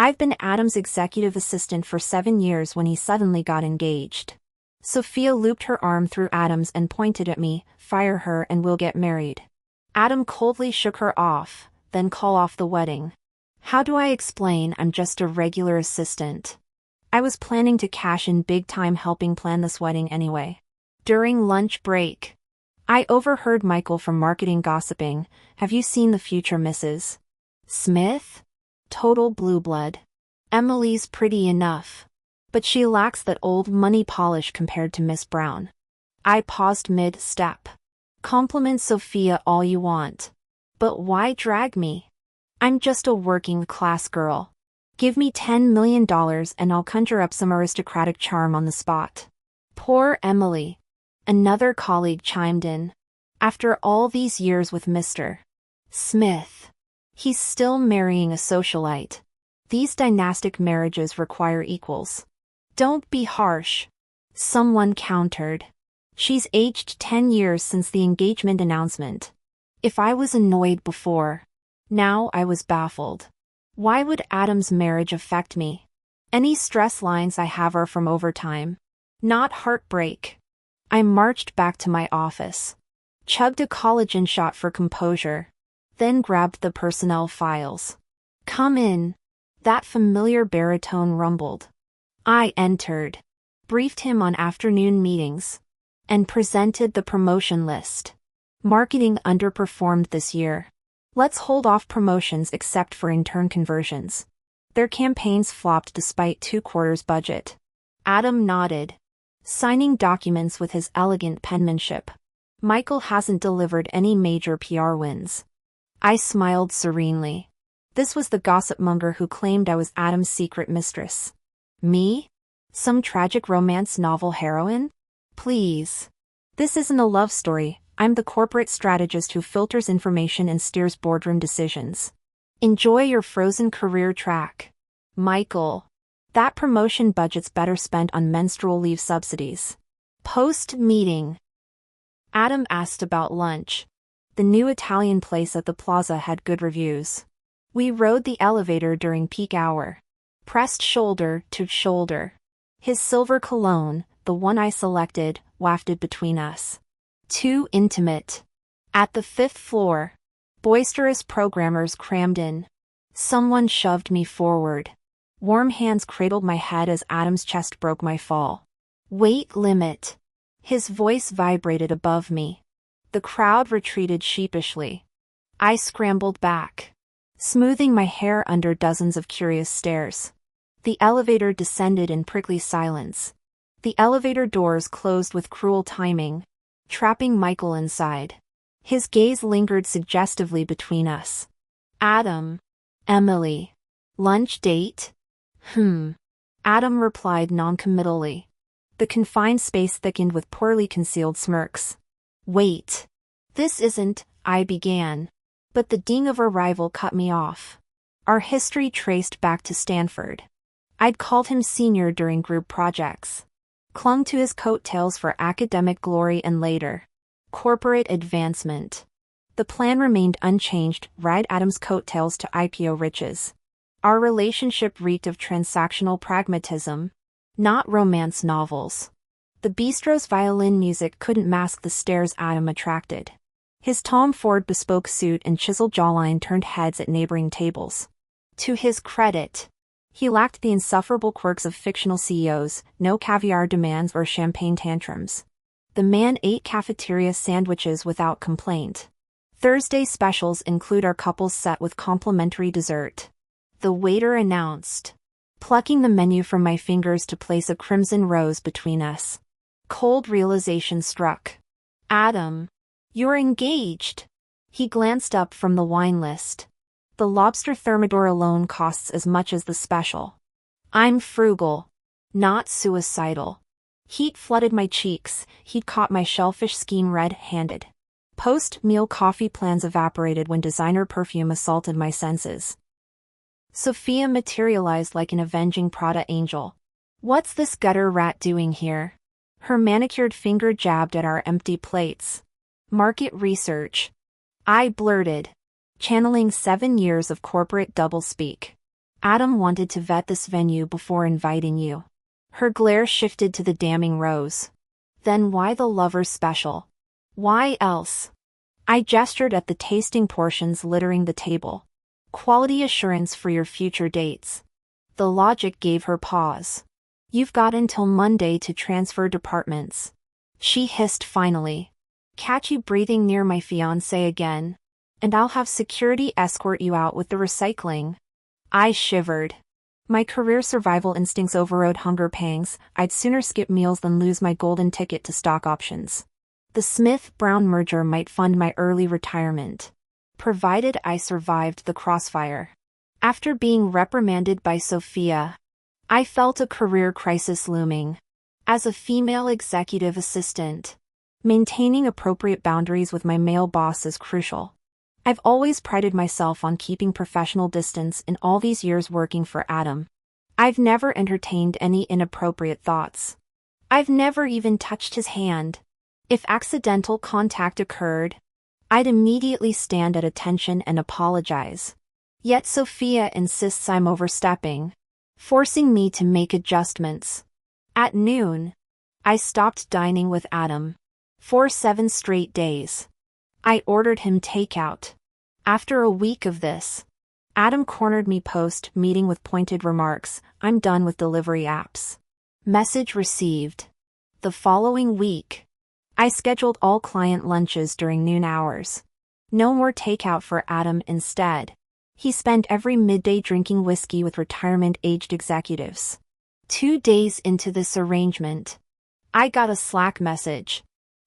I've been Adam's executive assistant for 7 years when he suddenly got engaged. Sophia looped her arm through Adam's and pointed at me, "Fire her and we'll get married." Adam coldly shook her off, "Then call off the wedding." How do I explain I'm just a regular assistant? I was planning to cash in big time helping plan this wedding anyway. During lunch break, I overheard Michael from marketing gossiping, "Have you seen the future Mrs. Smith? Total blue blood. Emily's pretty enough, but she lacks that old money polish compared to Miss Brown." I paused mid-step. Compliment Sophia all you want, but why drag me? I'm just a working-class girl. Give me $10 million and I'll conjure up some aristocratic charm on the spot. Poor Emily. Another colleague chimed in. After all these years with Mr. Smith, he's still marrying a socialite. These dynastic marriages require equals. Don't be harsh, someone countered. She's aged 10 years since the engagement announcement. If I was annoyed before, now I was baffled. Why would Adam's marriage affect me? Any stress lines I have are from overtime, not heartbreak. I marched back to my office, chugged a collagen shot for composure, then grabbed the personnel files. "Come in," that familiar baritone rumbled. I entered, briefed him on afternoon meetings, and presented the promotion list. Marketing underperformed this year. Let's hold off promotions except for intern conversions. Their campaigns flopped despite 2 quarters budget. Adam nodded, signing documents with his elegant penmanship. Michael hasn't delivered any major PR wins. I smiled serenely. This was the gossip monger who claimed I was Adam's secret mistress. Me? Some tragic romance novel heroine? Please. This isn't a love story. I'm the corporate strategist who filters information and steers boardroom decisions. Enjoy your frozen career track, Michael. That promotion budget's better spent on menstrual leave subsidies. Post-meeting, Adam asked about lunch. The new Italian place at the plaza had good reviews. We rode the elevator during peak hour, pressed shoulder to shoulder. His silver cologne, the one I selected, wafted between us. Too intimate. At the 5th floor, boisterous programmers crammed in. Someone shoved me forward. Warm hands cradled my head as Adam's chest broke my fall. "Weight limit." His voice vibrated above me. The crowd retreated sheepishly. I scrambled back, smoothing my hair under dozens of curious stares. The elevator descended in prickly silence. The elevator doors closed with cruel timing, trapping Michael inside. His gaze lingered suggestively between us. "Adam. Emily. Lunch date?" Adam replied noncommittally. The confined space thickened with poorly concealed smirks. "Wait. This isn't," I began. But the ding of arrival cut me off. Our history traced back to Stanford. I'd called him senior during group projects, clung to his coattails for academic glory and later, corporate advancement. The plan remained unchanged: ride Adam's coattails to IPO riches. Our relationship reeked of transactional pragmatism, not romance novels. The bistro's violin music couldn't mask the stares Adam attracted. His Tom Ford bespoke suit and chiseled jawline turned heads at neighboring tables. To his credit, he lacked the insufferable quirks of fictional CEOs, no caviar demands or champagne tantrums. The man ate cafeteria sandwiches without complaint. Thursday specials include our couple's set with complimentary dessert. The waiter announced, plucking the menu from my fingers to place a crimson rose between us. Cold realization struck. "Adam, you're engaged." He glanced up from the wine list. "The lobster thermidor alone costs as much as the special." I'm frugal, not suicidal. Heat flooded my cheeks. He'd caught my shellfish scheme red-handed. Post-meal coffee plans evaporated when designer perfume assaulted my senses. Sophia materialized like an avenging Prada angel. "What's this gutter rat doing here?" Her manicured finger jabbed at our empty plates. "Market research," I blurted, channeling 7 years of corporate doublespeak. Adam wanted to vet this venue before inviting you. Her glare shifted to the damning rose. Then why the lover's special? Why else? I gestured at the tasting portions littering the table. Quality assurance for your future dates. The logic gave her pause. You've got until Monday to transfer departments. She hissed finally. Catch you breathing near my fiancé again, and I'll have security escort you out with the recycling. I shivered. My career survival instincts overrode hunger pangs. I'd sooner skip meals than lose my golden ticket to stock options. The Smith-Brown merger might fund my early retirement, provided I survived the crossfire. After being reprimanded by Sophia, I felt a career crisis looming. As a female executive assistant, maintaining appropriate boundaries with my male boss is crucial. I've always prided myself on keeping professional distance in all these years working for Adam. I've never entertained any inappropriate thoughts. I've never even touched his hand. If accidental contact occurred, I'd immediately stand at attention and apologize. Yet Sophia insists I'm overstepping, forcing me to make adjustments. At noon, I stopped dining with Adam. For 7 straight days. I ordered him takeout. After a week of this, Adam cornered me post-meeting with pointed remarks. I'm done with delivery apps. Message received. The following week, I scheduled all client lunches during noon hours. No more takeout for Adam instead. He spent every midday drinking whiskey with retirement-aged executives. 2 days into this arrangement, I got a Slack message.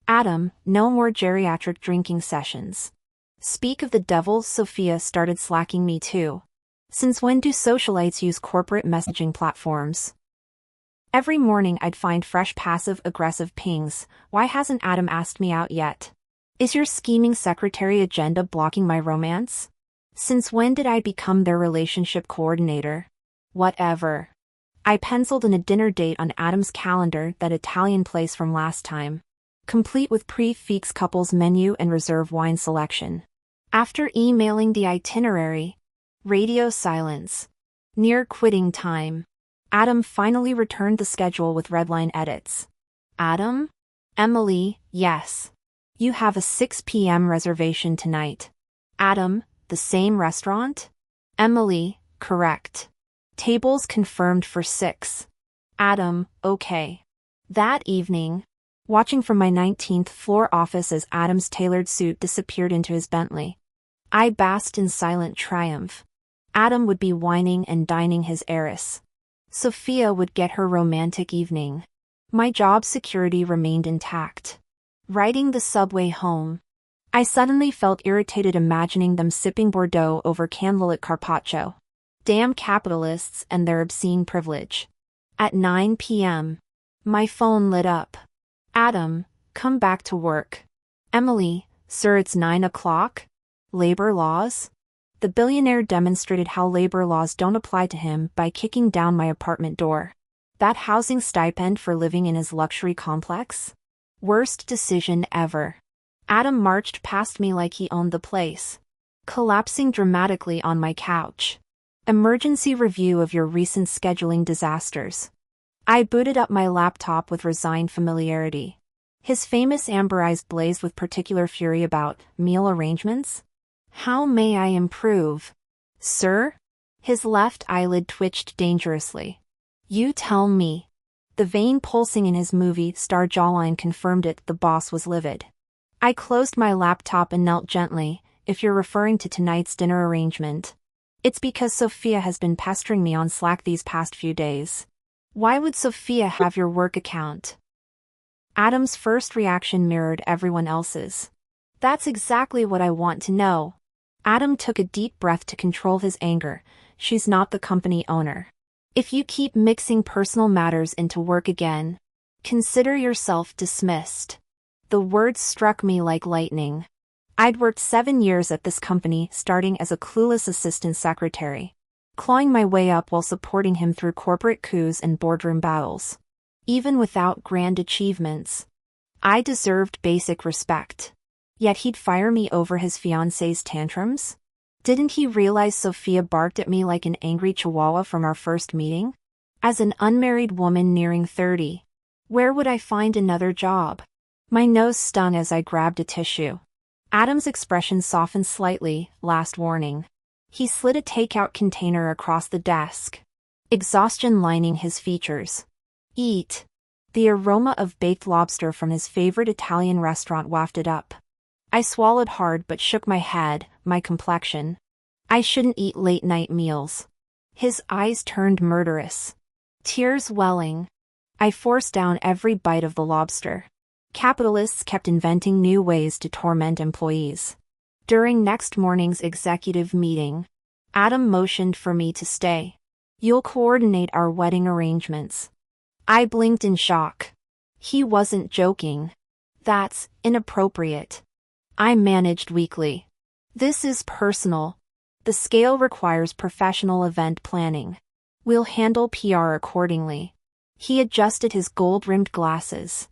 Adam, no more geriatric drinking sessions. Speak of the devil, Sophia started slacking me too. Since when do socialites use corporate messaging platforms? Every morning I'd find fresh passive-aggressive pings. Why hasn't Adam asked me out yet? Is your scheming secretary agenda blocking my romance? Since when did I become their relationship coordinator? Whatever. I penciled in a dinner date on Adam's calendar, that Italian place from last time, complete with prix couples menu and reserve wine selection. After emailing the itinerary, radio silence. Near quitting time, Adam finally returned the schedule with redline edits. Adam? Emily, yes. You have a 6 p.m. reservation tonight. Adam, the same restaurant? Emily, correct. Tables confirmed for 6. Adam, okay. That evening, watching from my 19th floor office as Adam's tailored suit disappeared into his Bentley, I basked in silent triumph. Adam would be wining and dining his heiress. Sophia would get her romantic evening. My job security remained intact. Riding the subway home, I suddenly felt irritated imagining them sipping Bordeaux over candlelit carpaccio. Damn capitalists and their obscene privilege. At 9 p.m., my phone lit up. Adam, come back to work. Emily, sir, it's 9 o'clock? Labor laws? The billionaire demonstrated how labor laws don't apply to him by kicking down my apartment door. That housing stipend for living in his luxury complex? Worst decision ever. Adam marched past me like he owned the place, collapsing dramatically on my couch. Emergency review of your recent scheduling disasters. I booted up my laptop with resigned familiarity. His famous amber eyes blazed with particular fury about meal arrangements. How may I improve? Sir? His left eyelid twitched dangerously. You tell me. The vein pulsing in his movie star jawline confirmed it. The boss was livid. I closed my laptop and knelt gently. If you're referring to tonight's dinner arrangement, it's because Sophia has been pestering me on Slack these past few days. Why would Sophia have your work account? Adam's first reaction mirrored everyone else's. That's exactly what I want to know. Adam took a deep breath to control his anger. She's not the company owner. If you keep mixing personal matters into work again, consider yourself dismissed. The words struck me like lightning. I'd worked 7 years at this company, starting as a clueless assistant secretary, clawing my way up while supporting him through corporate coups and boardroom battles. Even without grand achievements, I deserved basic respect. Yet he'd fire me over his fiancée's tantrums? Didn't he realize Sophia barked at me like an angry chihuahua from our first meeting? As an unmarried woman nearing 30, where would I find another job? My nose stung as I grabbed a tissue. Adam's expression softened slightly, last warning. He slid a takeout container across the desk, exhaustion lining his features. Eat. The aroma of baked lobster from his favorite Italian restaurant wafted up. I swallowed hard but shook my head, my complexion. I shouldn't eat late-night meals. His eyes turned murderous. Tears welling. I forced down every bite of the lobster. Capitalists kept inventing new ways to torment employees. During next morning's executive meeting, Adam motioned for me to stay. You'll coordinate our wedding arrangements. I blinked in shock. He wasn't joking. That's inappropriate. I managed weakly. This is personal. The scale requires professional event planning. We'll handle PR accordingly. He adjusted his gold-rimmed glasses,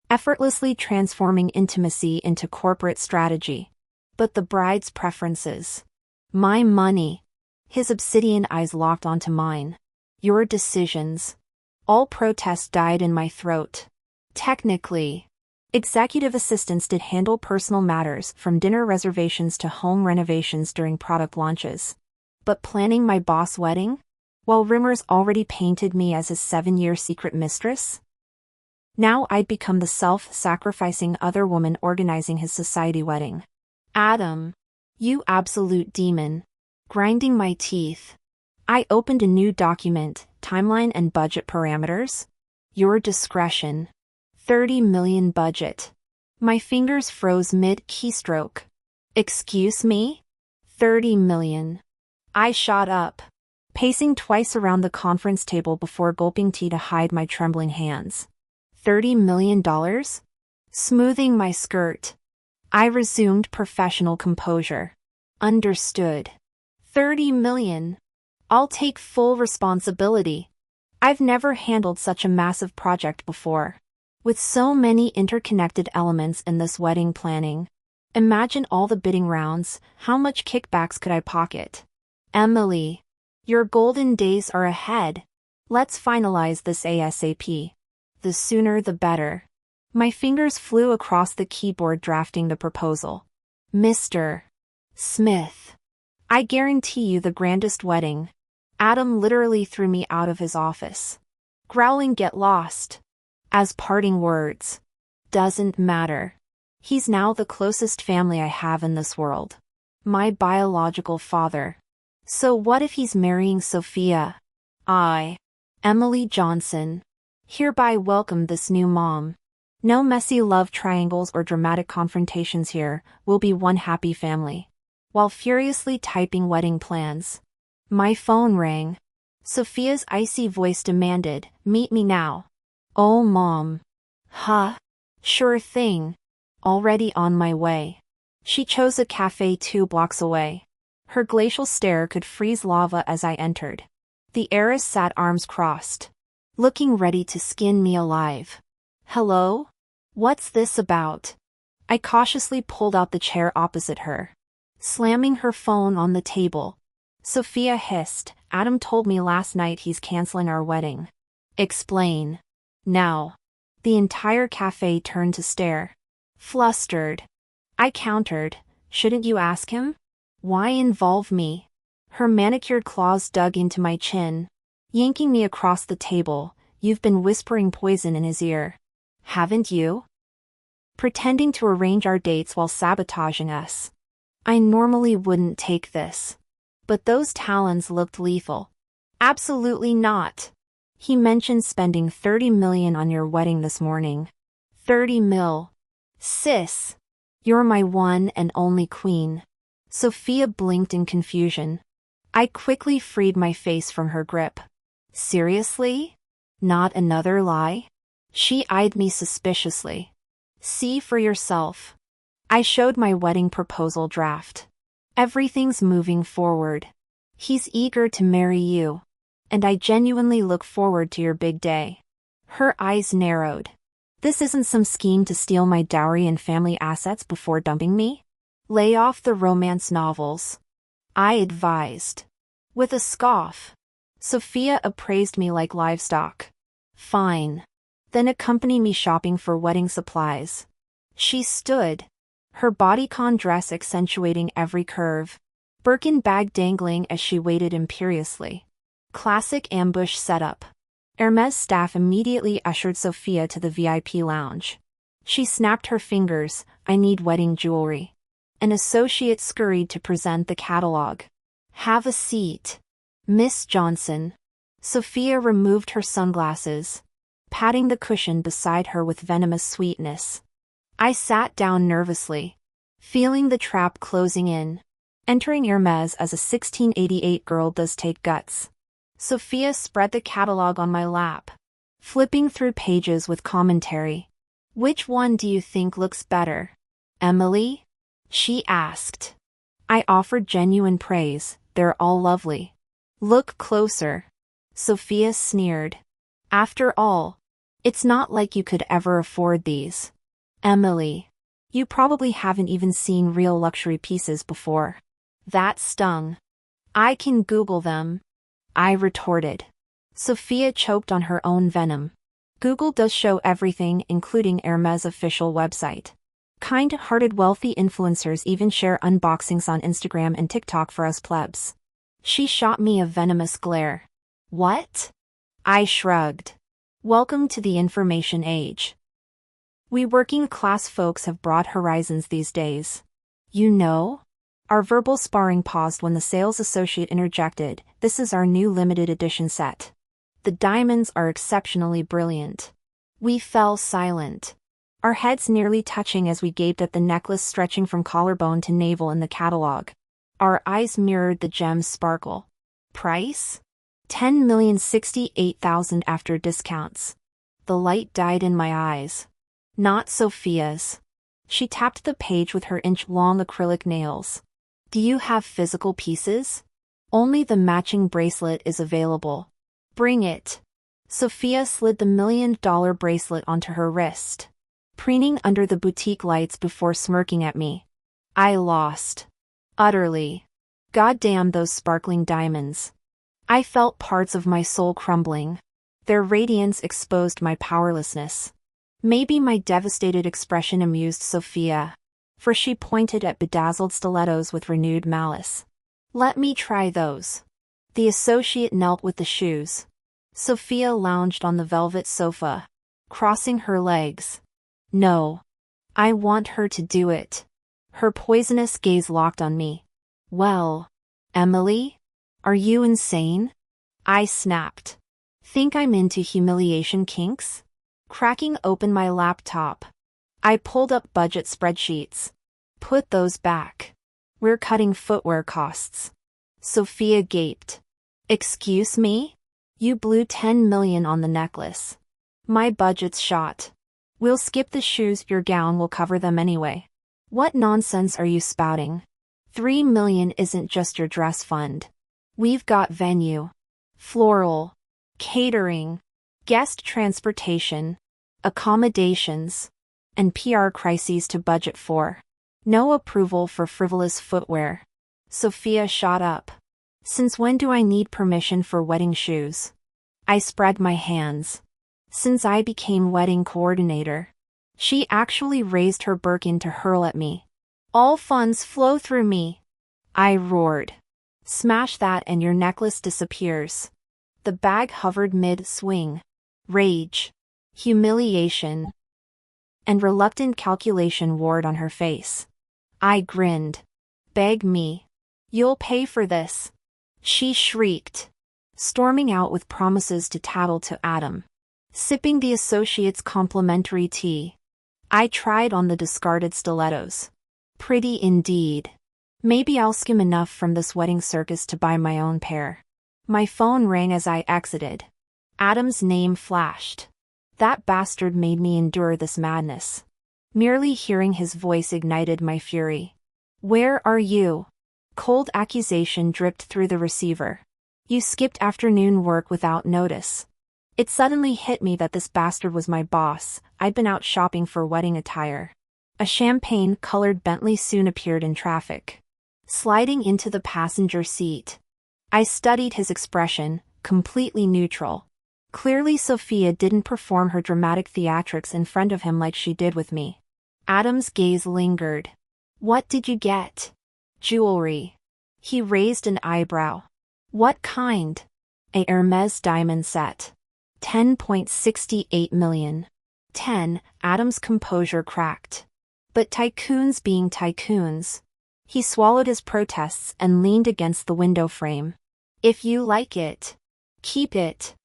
effortlessly transforming intimacy into corporate strategy. But the bride's preferences. My money. His obsidian eyes locked onto mine. Your decisions. All protest died in my throat. Technically, executive assistants did handle personal matters from dinner reservations to home renovations during product launches. But planning my boss wedding? While rumors already painted me as his 7-year secret mistress? Now I'd become the self-sacrificing other woman organizing his society wedding. Adam. You absolute demon. Grinding my teeth. I opened a new document, timeline and budget parameters. Your discretion. 30 million budget. My fingers froze mid-keystroke. Excuse me? 30 million. I shot up, pacing twice around the conference table before gulping tea to hide my trembling hands. $30 million? Smoothing my skirt, I resumed professional composure. Understood. 30 million. I'll take full responsibility. I've never handled such a massive project before. With so many interconnected elements in this wedding planning. Imagine all the bidding rounds, how much kickbacks could I pocket? Emily, your golden days are ahead. Let's finalize this ASAP. The sooner the better. My fingers flew across the keyboard drafting the proposal. Mr. Smith. I guarantee you the grandest wedding. Adam literally threw me out of his office. Growling, get lost. As parting words. Doesn't matter. He's now the closest family I have in this world. My biological father. So what if he's marrying Sophia? I, Emily Johnson, hereby welcome this new mom. No messy love triangles or dramatic confrontations here, we'll be one happy family. While furiously typing wedding plans, my phone rang. Sophia's icy voice demanded, meet me now. Oh mom. Huh? Sure thing. Already on my way. She chose a cafe 2 blocks away. Her glacial stare could freeze lava as I entered. The heiress sat arms crossed, looking ready to skin me alive. Hello? What's this about? I cautiously pulled out the chair opposite her, slamming her phone on the table. Sophia hissed, Adam told me last night he's canceling our wedding. Explain. Now. The entire cafe turned to stare. Flustered. I countered, shouldn't you ask him? Why involve me? Her manicured claws dug into my chin, yanking me across the table. You've been whispering poison in his ear. Haven't you? Pretending to arrange our dates while sabotaging us. I normally wouldn't take this. But those talons looked lethal. Absolutely not. He mentioned spending 30 million on your wedding this morning. 30 mil. Sis. You're my one and only queen. Sophia blinked in confusion. I quickly freed my face from her grip. Seriously? Not another lie? She eyed me suspiciously. See for yourself. I showed my wedding proposal draft. Everything's moving forward. He's eager to marry you. And I genuinely look forward to your big day. Her eyes narrowed. This isn't some scheme to steal my dowry and family assets before dumping me? Lay off the romance novels. I advised. With a scoff. Sophia appraised me like livestock. Fine. Then accompany me shopping for wedding supplies. She stood, her bodycon dress accentuating every curve, Birkin bag dangling as she waited imperiously. Classic ambush setup. Hermes staff immediately ushered Sophia to the VIP lounge. She snapped her fingers, "I need wedding jewelry." An associate scurried to present the catalog. "Have a seat, Miss Johnson." Sophia removed her sunglasses, patting the cushion beside her with venomous sweetness. I sat down nervously, feeling the trap closing in. Entering Hermes as a 1688 girl does take guts. Sophia spread the catalog on my lap, flipping through pages with commentary. "Which one do you think looks better, Emily?" she asked. I offered genuine praise. "They're all lovely." "Look closer," Sophia sneered. "After all, it's not like you could ever afford these. Emily, you probably haven't even seen real luxury pieces before." That stung. "I can Google them," I retorted. Sophia choked on her own venom. Google does show everything, including Hermes' official website. Kind-hearted wealthy influencers even share unboxings on Instagram and TikTok for us plebs. She shot me a venomous glare. "What?" I shrugged. "Welcome to the information age. We working-class folks have broad horizons these days. You know?" Our verbal sparring paused when the sales associate interjected, "This is our new limited edition set. The diamonds are exceptionally brilliant." We fell silent, our heads nearly touching as we gaped at the necklace stretching from collarbone to navel in the catalog. Our eyes mirrored the gem's sparkle. Price? $10,068,000 after discounts. The light died in my eyes. Not Sophia's. She tapped the page with her inch-long acrylic nails. "Do you have physical pieces? Only the matching bracelet is available." "Bring it." Sophia slid the $1 million bracelet onto her wrist, preening under the boutique lights before smirking at me. I lost. Utterly. Goddamn those sparkling diamonds. I felt parts of my soul crumbling. Their radiance exposed my powerlessness. Maybe my devastated expression amused Sophia, for she pointed at bedazzled stilettos with renewed malice. "Let me try those." The associate knelt with the shoes. Sophia lounged on the velvet sofa, crossing her legs. "No. I want her to do it." Her poisonous gaze locked on me. "Well, Emily? Are you insane?" I snapped. "Think I'm into humiliation kinks?" Cracking open my laptop, I pulled up budget spreadsheets. "Put those back. We're cutting footwear costs." Sophia gaped. "Excuse me? You blew $10 million on the necklace." "My budget's shot. We'll skip the shoes, your gown will cover them anyway." "What nonsense are you spouting? $3 million isn't just your dress fund. We've got venue, floral, catering, guest transportation, accommodations, and PR crises to budget for. No approval for frivolous footwear." Sophia shot up. "Since when do I need permission for wedding shoes?" I spread my hands. "Since I became wedding coordinator." She actually raised her Birkin to hurl at me. "All funds flow through me," I roared. "Smash that and your necklace disappears." The bag hovered mid-swing. Rage, humiliation, and reluctant calculation warred on her face. I grinned. "Beg me. You'll pay for this," she shrieked, storming out with promises to tattle to Adam. Sipping the associate's complimentary tea, I tried on the discarded stilettos. Pretty indeed. Maybe I'll skim enough from this wedding circus to buy my own pair. My phone rang as I exited. Adam's name flashed. That bastard made me endure this madness. Merely hearing his voice ignited my fury. "Where are you?" Cold accusation dripped through the receiver. "You skipped afternoon work without notice." It suddenly hit me that this bastard was my boss. I'd been out shopping for wedding attire. A champagne-colored Bentley soon appeared in traffic. sliding into the passenger seat. I studied his expression, completely neutral. Clearly Sophia didn't perform her dramatic theatrics in front of him like she did with me. Adam's gaze lingered. "What did you get?" "Jewelry." He raised an eyebrow. "What kind?" "A Hermes diamond set. 10.68 million. 10, Adam's composure cracked. But tycoons being tycoons. He swallowed his protests and leaned against the window frame. "If you like it, keep it."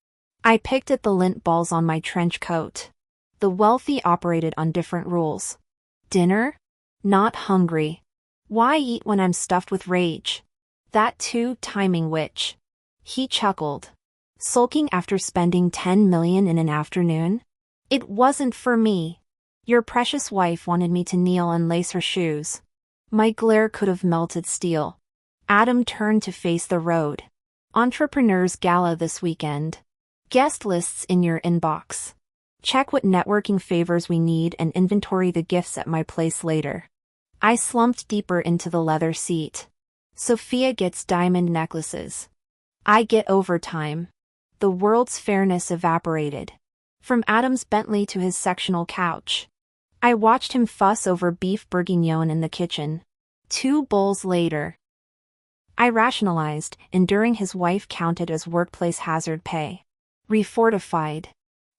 I picked at the lint balls on my trench coat. The wealthy operated on different rules. "Dinner? Not hungry. Why eat when I'm stuffed with rage?" "That too, timing witch." He chuckled. "Sulking after spending 10 million in an afternoon? It wasn't for me. Your precious wife wanted me to kneel and lace her shoes." My glare could have melted steel. Adam turned to face the road. "Entrepreneurs Gala this weekend. Guest lists in your inbox. Check what networking favors we need and inventory the gifts at my place later." I slumped deeper into the leather seat. Sophia gets diamond necklaces. I get overtime. The world's fairness evaporated. From Adam's Bentley to his sectional couch. I watched him fuss over beef bourguignon in the kitchen. 2 bowls later. I rationalized, enduring his wife counted as workplace hazard pay. Refortified.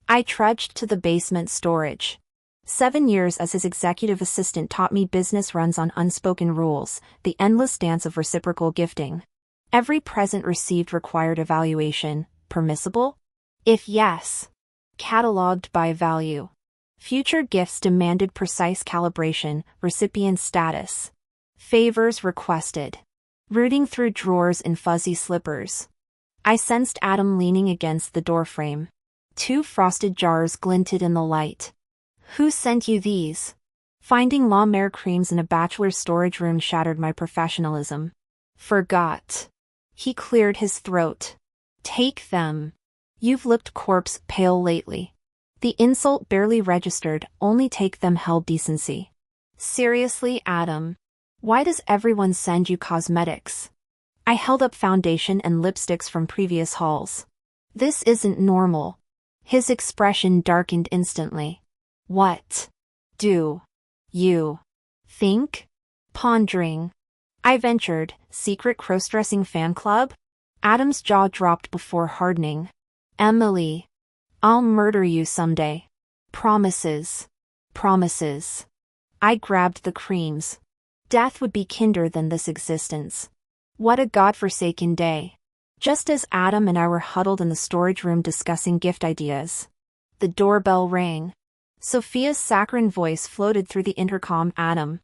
I trudged to the basement storage. 7 years as his executive assistant taught me business runs on unspoken rules, the endless dance of reciprocal gifting. Every present received required evaluation. Permissible? If yes. Cataloged by value. Future gifts demanded precise calibration, recipient status. Favors requested. Rooting through drawers in fuzzy slippers. I sensed Adam leaning against the doorframe. 2 frosted jars glinted in the light. "Who sent you these?" Finding La Mer creams in a bachelor's storage room shattered my professionalism. "Forgot." He cleared his throat. "Take them. You've looked corpse pale lately." The insult barely registered, only take them held decency. "Seriously, Adam? Why does everyone send you cosmetics?" I held up foundation and lipsticks from previous hauls. "This isn't normal." His expression darkened instantly. "What do you think?" Pondering. I ventured, "Secret cross-dressing fan club?" Adam's jaw dropped before hardening. "Emily. I'll murder you someday. Promises. Promises." I grabbed the creams. Death would be kinder than this existence. What a godforsaken day. Just as Adam and I were huddled in the storage room discussing gift ideas. The doorbell rang. Sophia's saccharine voice floated through the intercom. "Adam.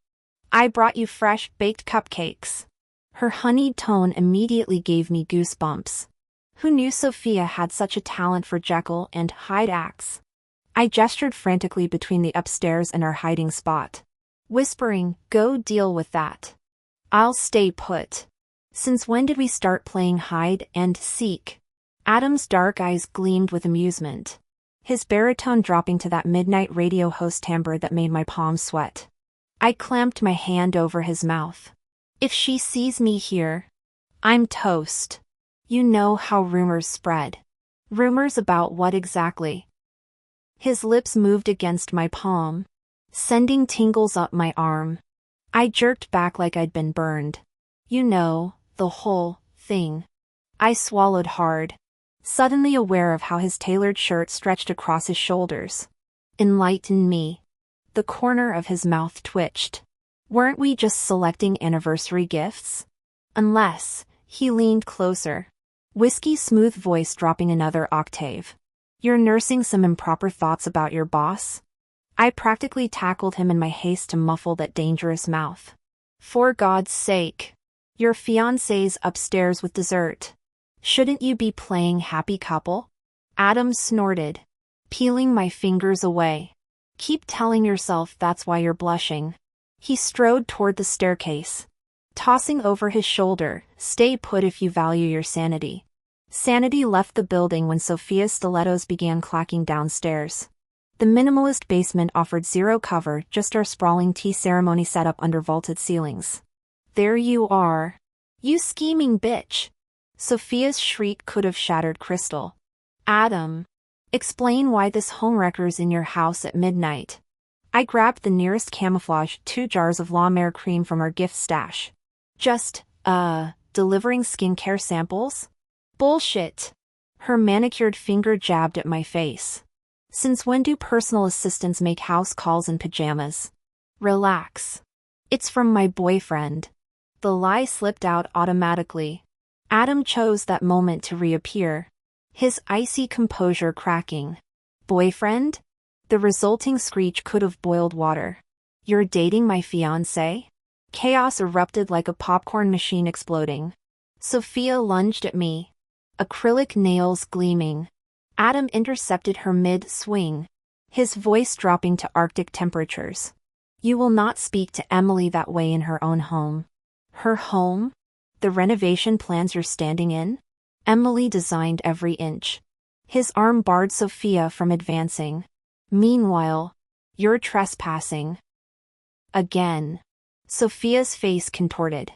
I brought you fresh baked cupcakes." Her honeyed tone immediately gave me goosebumps. Who knew Sophia had such a talent for Jekyll and Hyde acts? I gestured frantically between the upstairs and our hiding spot. Whispering, "Go deal with that. I'll stay put." Since when did we start playing hide and seek? Adam's dark eyes gleamed with amusement. His baritone dropping to that midnight radio host timbre that made my palms sweat. I clamped my hand over his mouth. "If she sees me here, I'm toast." You know how rumors spread. Rumors about what exactly? His lips moved against my palm, sending tingles up my arm. I jerked back like I'd been burned. "You know, the whole thing." I swallowed hard, suddenly aware of how his tailored shirt stretched across his shoulders. "Enlighten me." The corner of his mouth twitched. "Weren't we just selecting anniversary gifts?" Unless, he leaned closer. Whiskey smooth voice dropping another octave. "You're nursing some improper thoughts about your boss?" I practically tackled him in my haste to muffle that dangerous mouth. "For God's sake. Your fiancé's upstairs with dessert. Shouldn't you be playing happy couple?" Adam snorted, peeling my fingers away. "Keep telling yourself that's why you're blushing." He strode toward the staircase, tossing over his shoulder, "Stay put if you value your sanity." Sanity left the building when Sophia's stilettos began clacking downstairs. The minimalist basement offered zero cover, just our sprawling tea ceremony setup under vaulted ceilings. There you are. You scheming bitch. Sophia's shriek could have shattered crystal. Adam. Explain why this homewrecker's in your house at midnight. I grabbed the nearest camouflage 2 jars of La Mer cream from our gift stash. Just, delivering skincare samples? Bullshit. Her manicured finger jabbed at my face. Since when do personal assistants make house calls in pajamas? Relax. It's from my boyfriend. The lie slipped out automatically. Adam chose that moment to reappear, his icy composure cracking. Boyfriend? The resulting screech could have boiled water. You're dating my fiancé? Chaos erupted like a popcorn machine exploding. Sophia lunged at me, acrylic nails gleaming. Adam intercepted her mid-swing, his voice dropping to Arctic temperatures. You will not speak to Emily that way in her own home. Her home? The renovation plans you're standing in? Emily designed every inch. His arm barred Sophia from advancing. Meanwhile, you're trespassing. Again. Sophia's face contorted.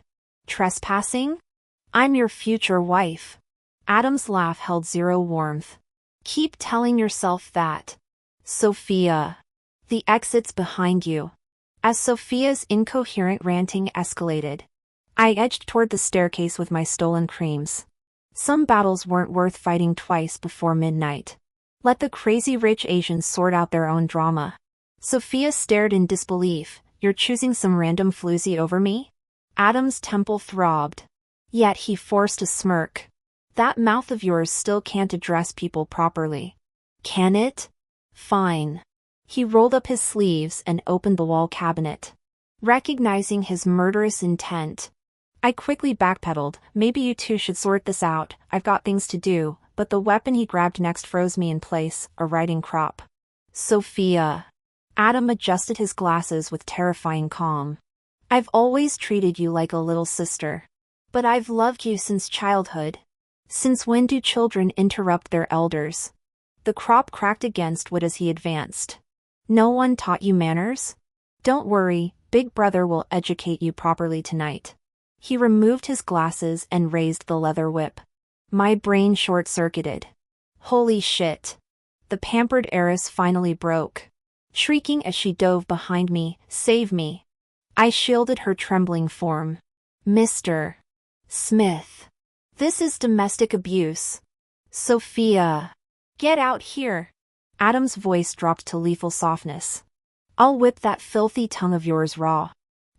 Trespassing? I'm your future wife. Adam's laugh held zero warmth. Keep telling yourself that. Sophia. The exit's behind you. As Sophia's incoherent ranting escalated, I edged toward the staircase with my stolen creams. Some battles weren't worth fighting twice before midnight. Let the crazy rich Asians sort out their own drama. Sophia stared in disbelief. You're choosing some random floozy over me? Adam's temple throbbed. Yet he forced a smirk. That mouth of yours still can't address people properly. Can it? Fine. He rolled up his sleeves and opened the wall cabinet. Recognizing his murderous intent, I quickly backpedaled. Maybe you two should sort this out, I've got things to do, but the weapon he grabbed next froze me in place, a riding crop. Sophia. Adam adjusted his glasses with terrifying calm. I've always treated you like a little sister. But I've loved you since childhood. Since when do children interrupt their elders? The crop cracked against wood as he advanced. No one taught you manners? Don't worry, Big Brother will educate you properly tonight. He removed his glasses and raised the leather whip. My brain short-circuited. Holy shit. The pampered heiress finally broke. Shrieking as she dove behind me, save me. I shielded her trembling form. Mr. Smith. This is domestic abuse. Sophia. Get out here. Adam's voice dropped to lethal softness. I'll whip that filthy tongue of yours raw.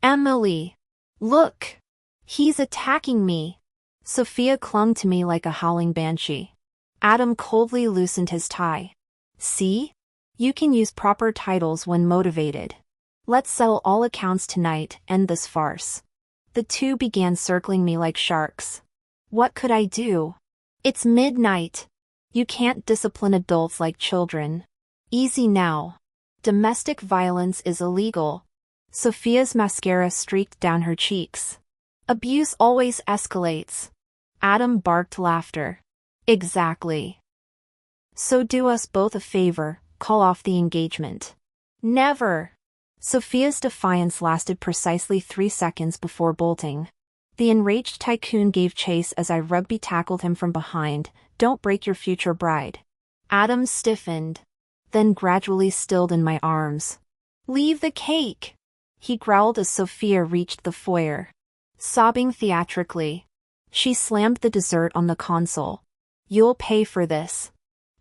Emily. Look. He's attacking me. Sophia clung to me like a howling banshee. Adam coldly loosened his tie. See? You can use proper titles when motivated. Let's settle all accounts tonight, end this farce. The two began circling me like sharks. What could I do? It's midnight. You can't discipline adults like children. Easy now. Domestic violence is illegal. Sophia's mascara streaked down her cheeks. Abuse always escalates. Adam barked laughter. Exactly. So do us both a favor, call off the engagement. Never. Sophia's defiance lasted precisely 3 seconds before bolting. The enraged tycoon gave chase as I rugby tackled him from behind. Don't break your future bride. Adam stiffened, then gradually stilled in my arms. Leave the cake. He growled as Sophia reached the foyer. Sobbing theatrically, she slammed the dessert on the console. You'll pay for this.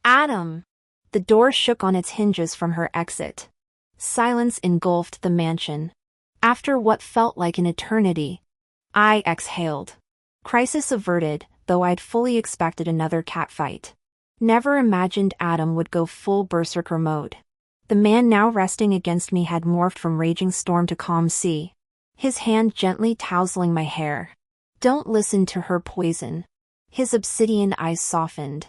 Adam! The door shook on its hinges from her exit. Silence engulfed the mansion. After what felt like an eternity, I exhaled. Crisis averted, though I'd fully expected another catfight. Never imagined Adam would go full berserker mode. The man now resting against me had morphed from raging storm to calm sea. His hand gently tousling my hair. Don't listen to her poison. His obsidian eyes softened.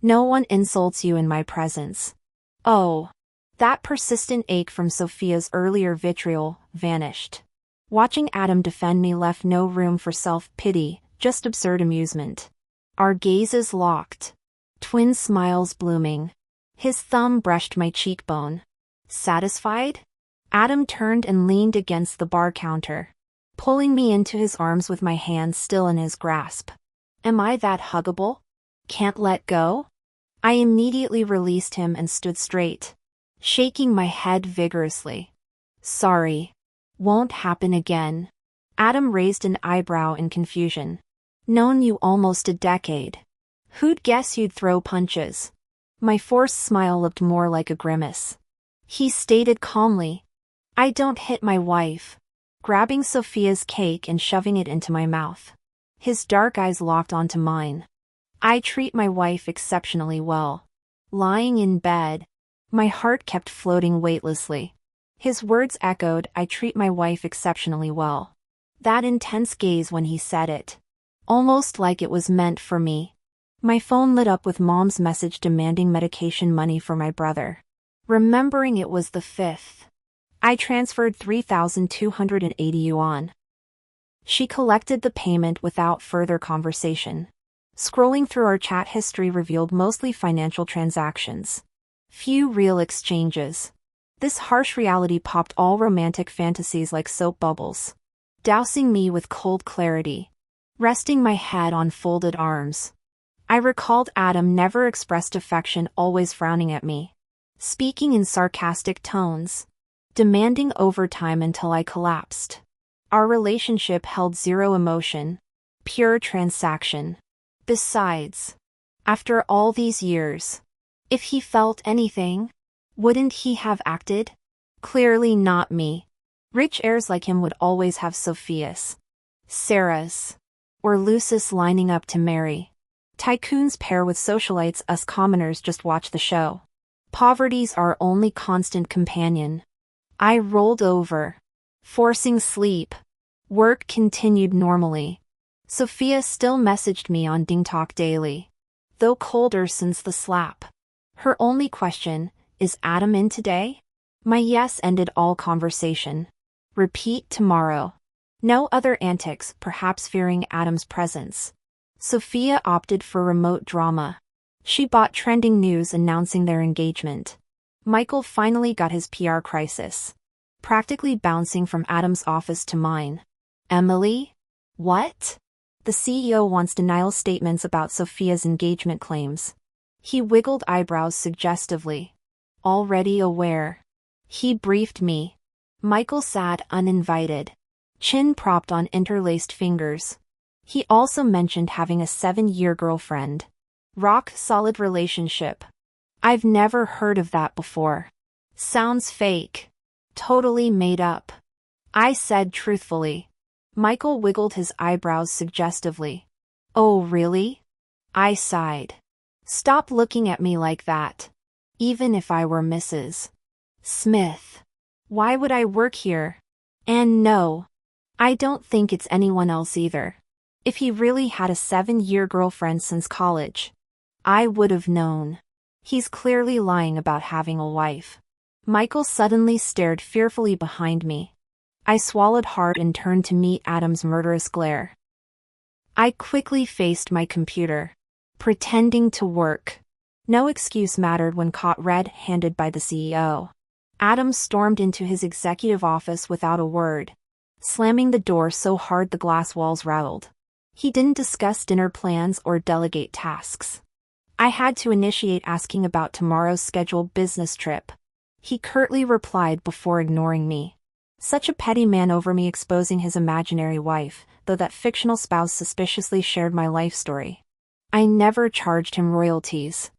No one insults you in my presence. Oh. That persistent ache from Sophia's earlier vitriol vanished. Watching Adam defend me left no room for self-pity, just absurd amusement. Our gazes locked. Twin smiles blooming. His thumb brushed my cheekbone. Satisfied? Adam turned and leaned against the bar counter. pulling me into his arms with my hands still in his grasp. Am I that huggable? Can't let go? I immediately released him and stood straight, shaking my head vigorously. Sorry. Won't happen again. Adam raised an eyebrow in confusion. Known you almost a decade. Who'd guess you'd throw punches? My forced smile looked more like a grimace. He stated calmly, I don't hit my wife, grabbing Sophia's cake and shoving it into my mouth. His dark eyes locked onto mine. I treat my wife exceptionally well. Lying in bed, my heart kept floating weightlessly. His words echoed, I treat my wife exceptionally well. That intense gaze when he said it. Almost like it was meant for me. My phone lit up with Mom's message demanding medication money for my brother. Remembering it was the 5th. I transferred 3,280 yuan. She collected the payment without further conversation. Scrolling through our chat history revealed mostly financial transactions. Few real exchanges. This harsh reality popped all romantic fantasies like soap bubbles, dousing me with cold clarity. Resting my head on folded arms, I recalled Adam never expressed affection, always frowning at me, speaking in sarcastic tones, demanding overtime until I collapsed. Our relationship held zero emotion, pure transaction. Besides, after all these years, if he felt anything, wouldn't he have acted? Clearly not me. Rich heirs like him would always have Sophia's, Sarah's, or Lucis lining up to marry. Tycoons pair with socialites, us commoners just watch the show. Poverty's our only constant companion. I rolled over, forcing sleep. Work continued normally. Sophia still messaged me on DingTalk daily, though colder since the slap. Her only question, is Adam in today? My yes ended all conversation. Repeat tomorrow. No other antics, perhaps fearing Adam's presence. Sophia opted for remote drama. She bought trending news announcing their engagement. Michael finally got his PR crisis, practically bouncing from Adam's office to mine. Emily? What? The CEO wants denial statements about Sophia's engagement claims. He wiggled eyebrows suggestively. Already aware. He briefed me. Michael sat uninvited, chin propped on interlaced fingers. He also mentioned having a 7-year girlfriend. Rock-solid relationship. I've never heard of that before. Sounds fake. Totally made up. I said truthfully. Michael wiggled his eyebrows suggestively. Oh really? I sighed. Stop looking at me like that. Even if I were Mrs. Smith. Why would I work here? And no, I don't think it's anyone else either. If he really had a 7-year girlfriend since college, I would have known. He's clearly lying about having a wife. Michael suddenly stared fearfully behind me. I swallowed hard and turned to meet Adam's murderous glare. I quickly faced my computer, pretending to work. No excuse mattered when caught red-handed by the CEO. Adam stormed into his executive office without a word, slamming the door so hard the glass walls rattled. He didn't discuss dinner plans or delegate tasks. I had to initiate asking about tomorrow's scheduled business trip. He curtly replied before ignoring me. Such a petty man over me exposing his imaginary wife, though that fictional spouse suspiciously shared my life story. I never charged him royalties.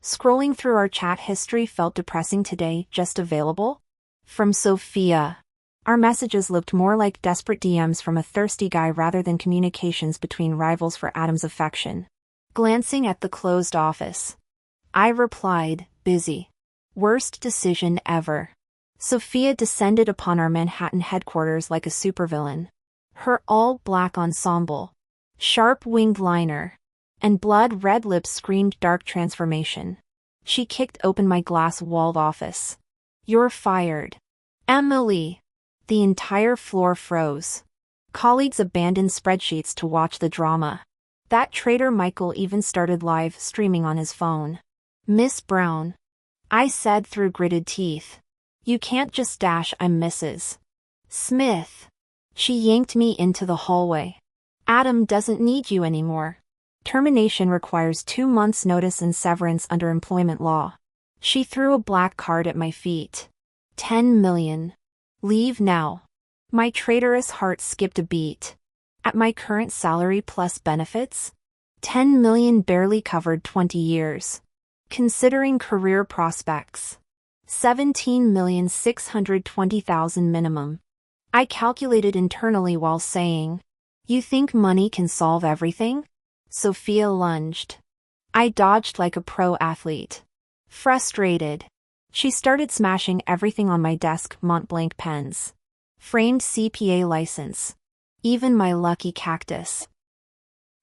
Scrolling through our chat history felt depressing today. Just available? From Sophia. Our messages looked more like desperate DMs from a thirsty guy rather than communications between rivals for Adam's affection. Glancing at the closed office, I replied, busy. Worst decision ever. Sophia descended upon our Manhattan headquarters like a supervillain. Her all-black ensemble, sharp winged liner, and blood-red lips screamed dark transformation. She kicked open my glass-walled office. You're fired. Emily. The entire floor froze. Colleagues abandoned spreadsheets to watch the drama. That traitor Michael even started live streaming on his phone. Miss Brown. I said through gritted teeth. You can't just dash I'm Mrs. Smith. She yanked me into the hallway. Adam doesn't need you anymore. Termination requires 2 months' notice and severance under employment law. She threw a black card at my feet. 10 million. Leave now. My traitorous heart skipped a beat. At my current salary plus benefits, 10 million barely covered 20 years. Considering career prospects, 17,620,000 minimum. I calculated internally while saying, "You think money can solve everything?" Sophia lunged. I dodged like a pro athlete. Frustrated, she started smashing everything on my desk: Montblanc pens, framed CPA license, even my lucky cactus.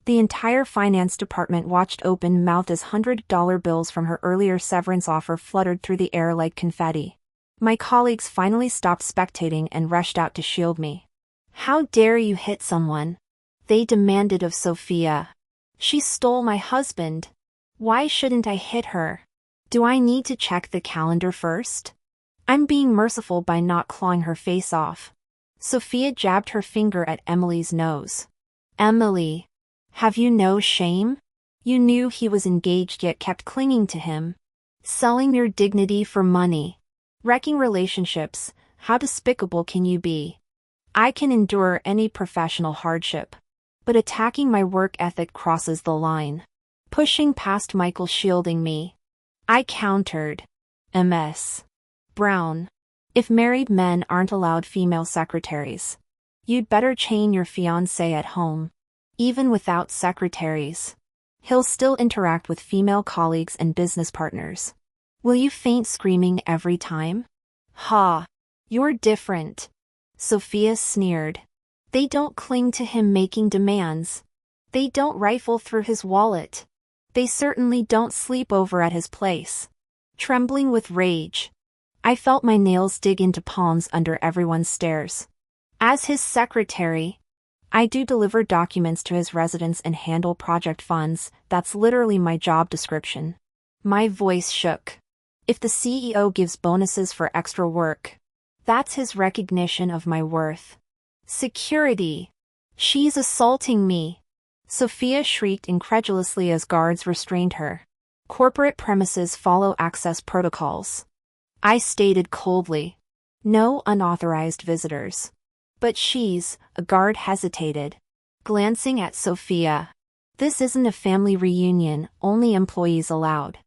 The entire finance department watched open-mouthed as $100 bills from her earlier severance offer fluttered through the air like confetti. My colleagues finally stopped spectating and rushed out to shield me. "How dare you hit someone?" they demanded of Sophia. "She stole my husband. Why shouldn't I hit her? Do I need to check the calendar first?" I'm being merciful by not clawing her face off. Sophia jabbed her finger at Emily's nose. "Emily, have you no shame? You knew he was engaged yet kept clinging to him. Selling your dignity for money. Wrecking relationships. How despicable can you be? I can endure any professional hardship, but attacking my work ethic crosses the line." Pushing past Michael shielding me, I countered. "Ms. Brown, if married men aren't allowed female secretaries, you'd better chain your fiancé at home. Even without secretaries, he'll still interact with female colleagues and business partners. Will you faint screaming every time?" "Ha! You're different," Sophia sneered. "They don't cling to him making demands. They don't rifle through his wallet. They certainly don't sleep over at his place." Trembling with rage, I felt my nails dig into palms under everyone's stares. As his secretary, I do deliver documents to his residence and handle project funds. That's literally my job description. My voice shook. If the CEO gives bonuses for extra work, that's his recognition of my worth. "Security! She's assaulting me!" Sophia shrieked incredulously as guards restrained her. "Corporate premises follow access protocols," I stated coldly. "No unauthorized visitors." "But a guard hesitated, glancing at Sophia. "This isn't a family reunion, only employees allowed."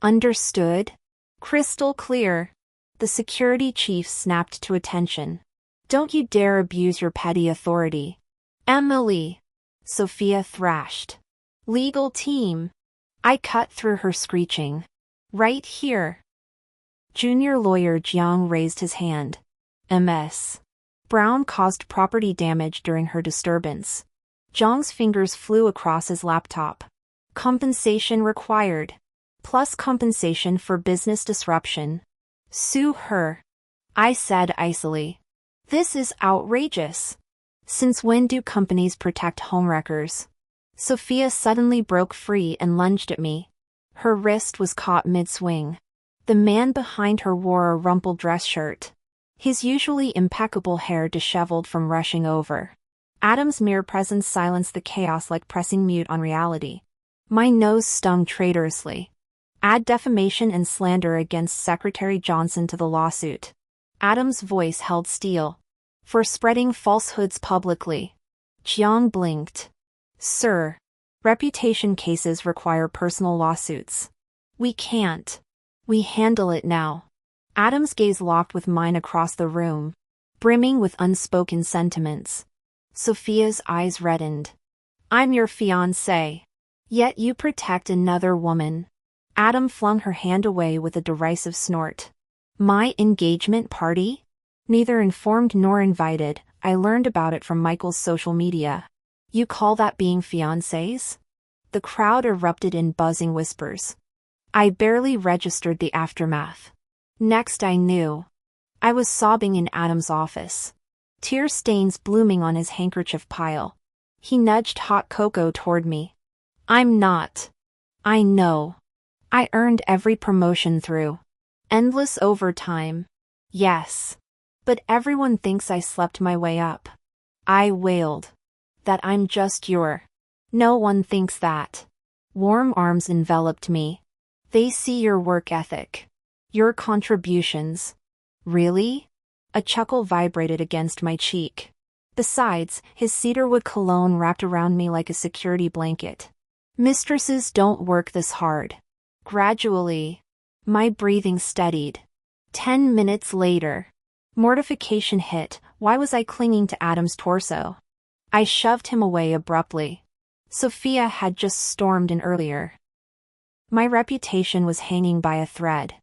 "Understood?" "Crystal clear." The security chief snapped to attention. "Don't you dare abuse your petty authority." "Emily!" Sophia thrashed. "Legal team!" I cut through her screeching. "Right here." Junior lawyer Jiang raised his hand. "Ms. Brown caused property damage during her disturbance." Jiang's fingers flew across his laptop. "Compensation required. Plus compensation for business disruption. Sue her," I said icily. "This is outrageous. Since when do companies protect homewreckers?" Sophia suddenly broke free and lunged at me. Her wrist was caught mid-swing. The man behind her wore a rumpled dress shirt, his usually impeccable hair disheveled from rushing over. Adam's mere presence silenced the chaos like pressing mute on reality. My nose stung traitorously. Add defamation and slander against Secretary Johnson to the lawsuit. Adam's voice held steel. "For spreading falsehoods publicly." Jiang blinked. "Sir, reputation cases require personal lawsuits. We can't. We handle it now." Adam's gaze locked with mine across the room, brimming with unspoken sentiments. Sophia's eyes reddened. "I'm your fiancé. Yet you protect another woman." Adam flung her hand away with a derisive snort. "My engagement party? Neither informed nor invited. I learned about it from Michael's social media." "You call that being fiancés?" The crowd erupted in buzzing whispers. I barely registered the aftermath. Next I knew, I was sobbing in Adam's office, tear stains blooming on his handkerchief pile. He nudged hot cocoa toward me. "I'm not. I know. I earned every promotion through endless overtime. Yes. But everyone thinks I slept my way up. I wailed. That I'm just your. No one thinks that. Warm arms enveloped me. They see your work ethic. Your contributions. Really? A chuckle vibrated against my cheek. Besides, his cedarwood cologne wrapped around me like a security blanket. Mistresses don't work this hard. Gradually. My breathing steadied. 10 minutes later. Mortification hit. Why was I clinging to Adam's torso? I shoved him away abruptly. Sophia had just stormed in earlier. My reputation was hanging by a thread.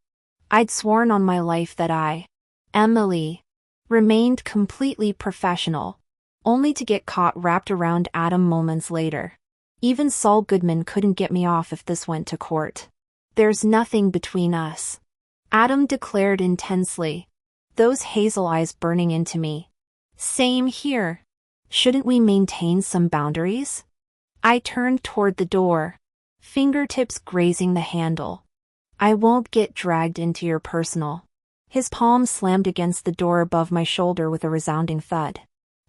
I'd sworn on my life that I, Emily, remained completely professional, only to get caught wrapped around Adam moments later. Even Saul Goodman couldn't get me off if this went to court. There's nothing between us, Adam declared intensely, those hazel eyes burning into me. Same here. Shouldn't we maintain some boundaries? I turned toward the door, fingertips grazing the handle. I won't get dragged into your personal. His palm slammed against the door above my shoulder with a resounding thud.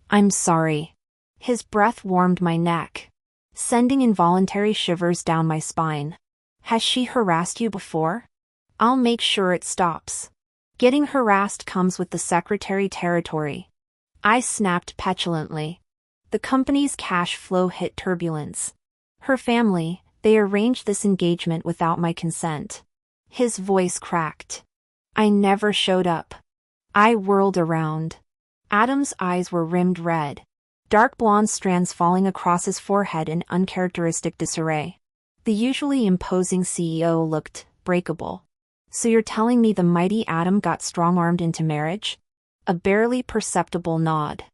I'm sorry. His breath warmed my neck, sending involuntary shivers down my spine. Has she harassed you before? I'll make sure it stops. Getting harassed comes with the secretary territory. I snapped petulantly. The company's cash flow hit turbulence. Her family, they arranged this engagement without my consent. His voice cracked. I never showed up. I whirled around. Adam's eyes were rimmed red, dark blonde strands falling across his forehead in uncharacteristic disarray. The usually imposing CEO looked breakable. So you're telling me the mighty Adam got strong-armed into marriage? A barely perceptible nod.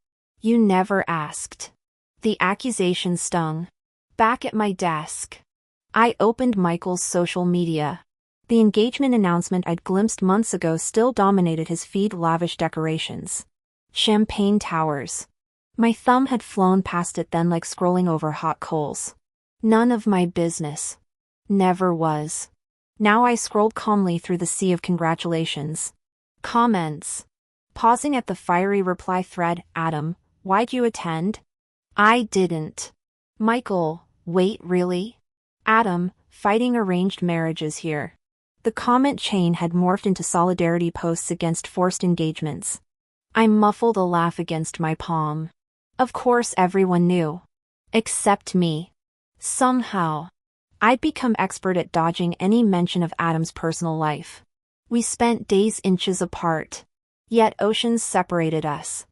You never asked. The accusation stung. Back at my desk, I opened Michael's social media. The engagement announcement I'd glimpsed months ago still dominated his feed, lavish decorations. Champagne towers. My thumb had flown past it then like scrolling over hot coals. None of my business. Never was. Now I scrolled calmly through the sea of congratulations. Comments. Pausing at the fiery reply thread, Adam, why'd you attend? I didn't. Michael, wait, really? Adam, fighting arranged marriages here. The comment chain had morphed into solidarity posts against forced engagements. I muffled a laugh against my palm. Of course everyone knew. Except me. Somehow, I'd become expert at dodging any mention of Adam's personal life. We spent days inches apart, yet oceans separated us.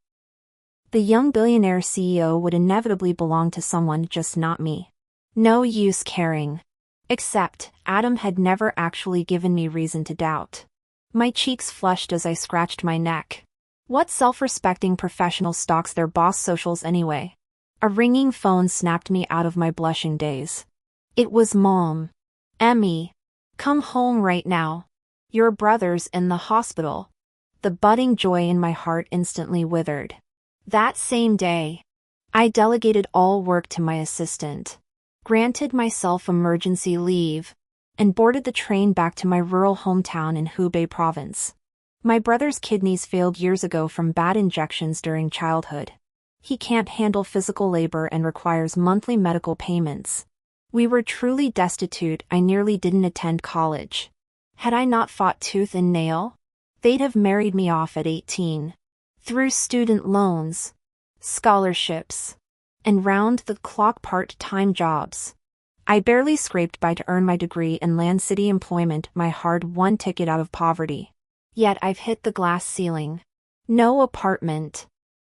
The young billionaire CEO would inevitably belong to someone, just not me. No use caring. Except, Adam had never actually given me reason to doubt. My cheeks flushed as I scratched my neck. What self-respecting professional stalks their boss socials anyway? A ringing phone snapped me out of my blushing daze. It was Mom. Emmy, come home right now. Your brother's in the hospital. The budding joy in my heart instantly withered. That same day, I delegated all work to my assistant, granted myself emergency leave, and boarded the train back to my rural hometown in Hubei province. My brother's kidneys failed years ago from bad injections during childhood. He can't handle physical labor and requires monthly medical payments. We were truly destitute. I nearly didn't attend college. Had I not fought tooth and nail, they'd have married me off at 18. Through student loans, scholarships, and round-the-clock part-time jobs. I barely scraped by to earn my degree and land city employment, my hard-won ticket out of poverty. Yet I've hit the glass ceiling. No apartment.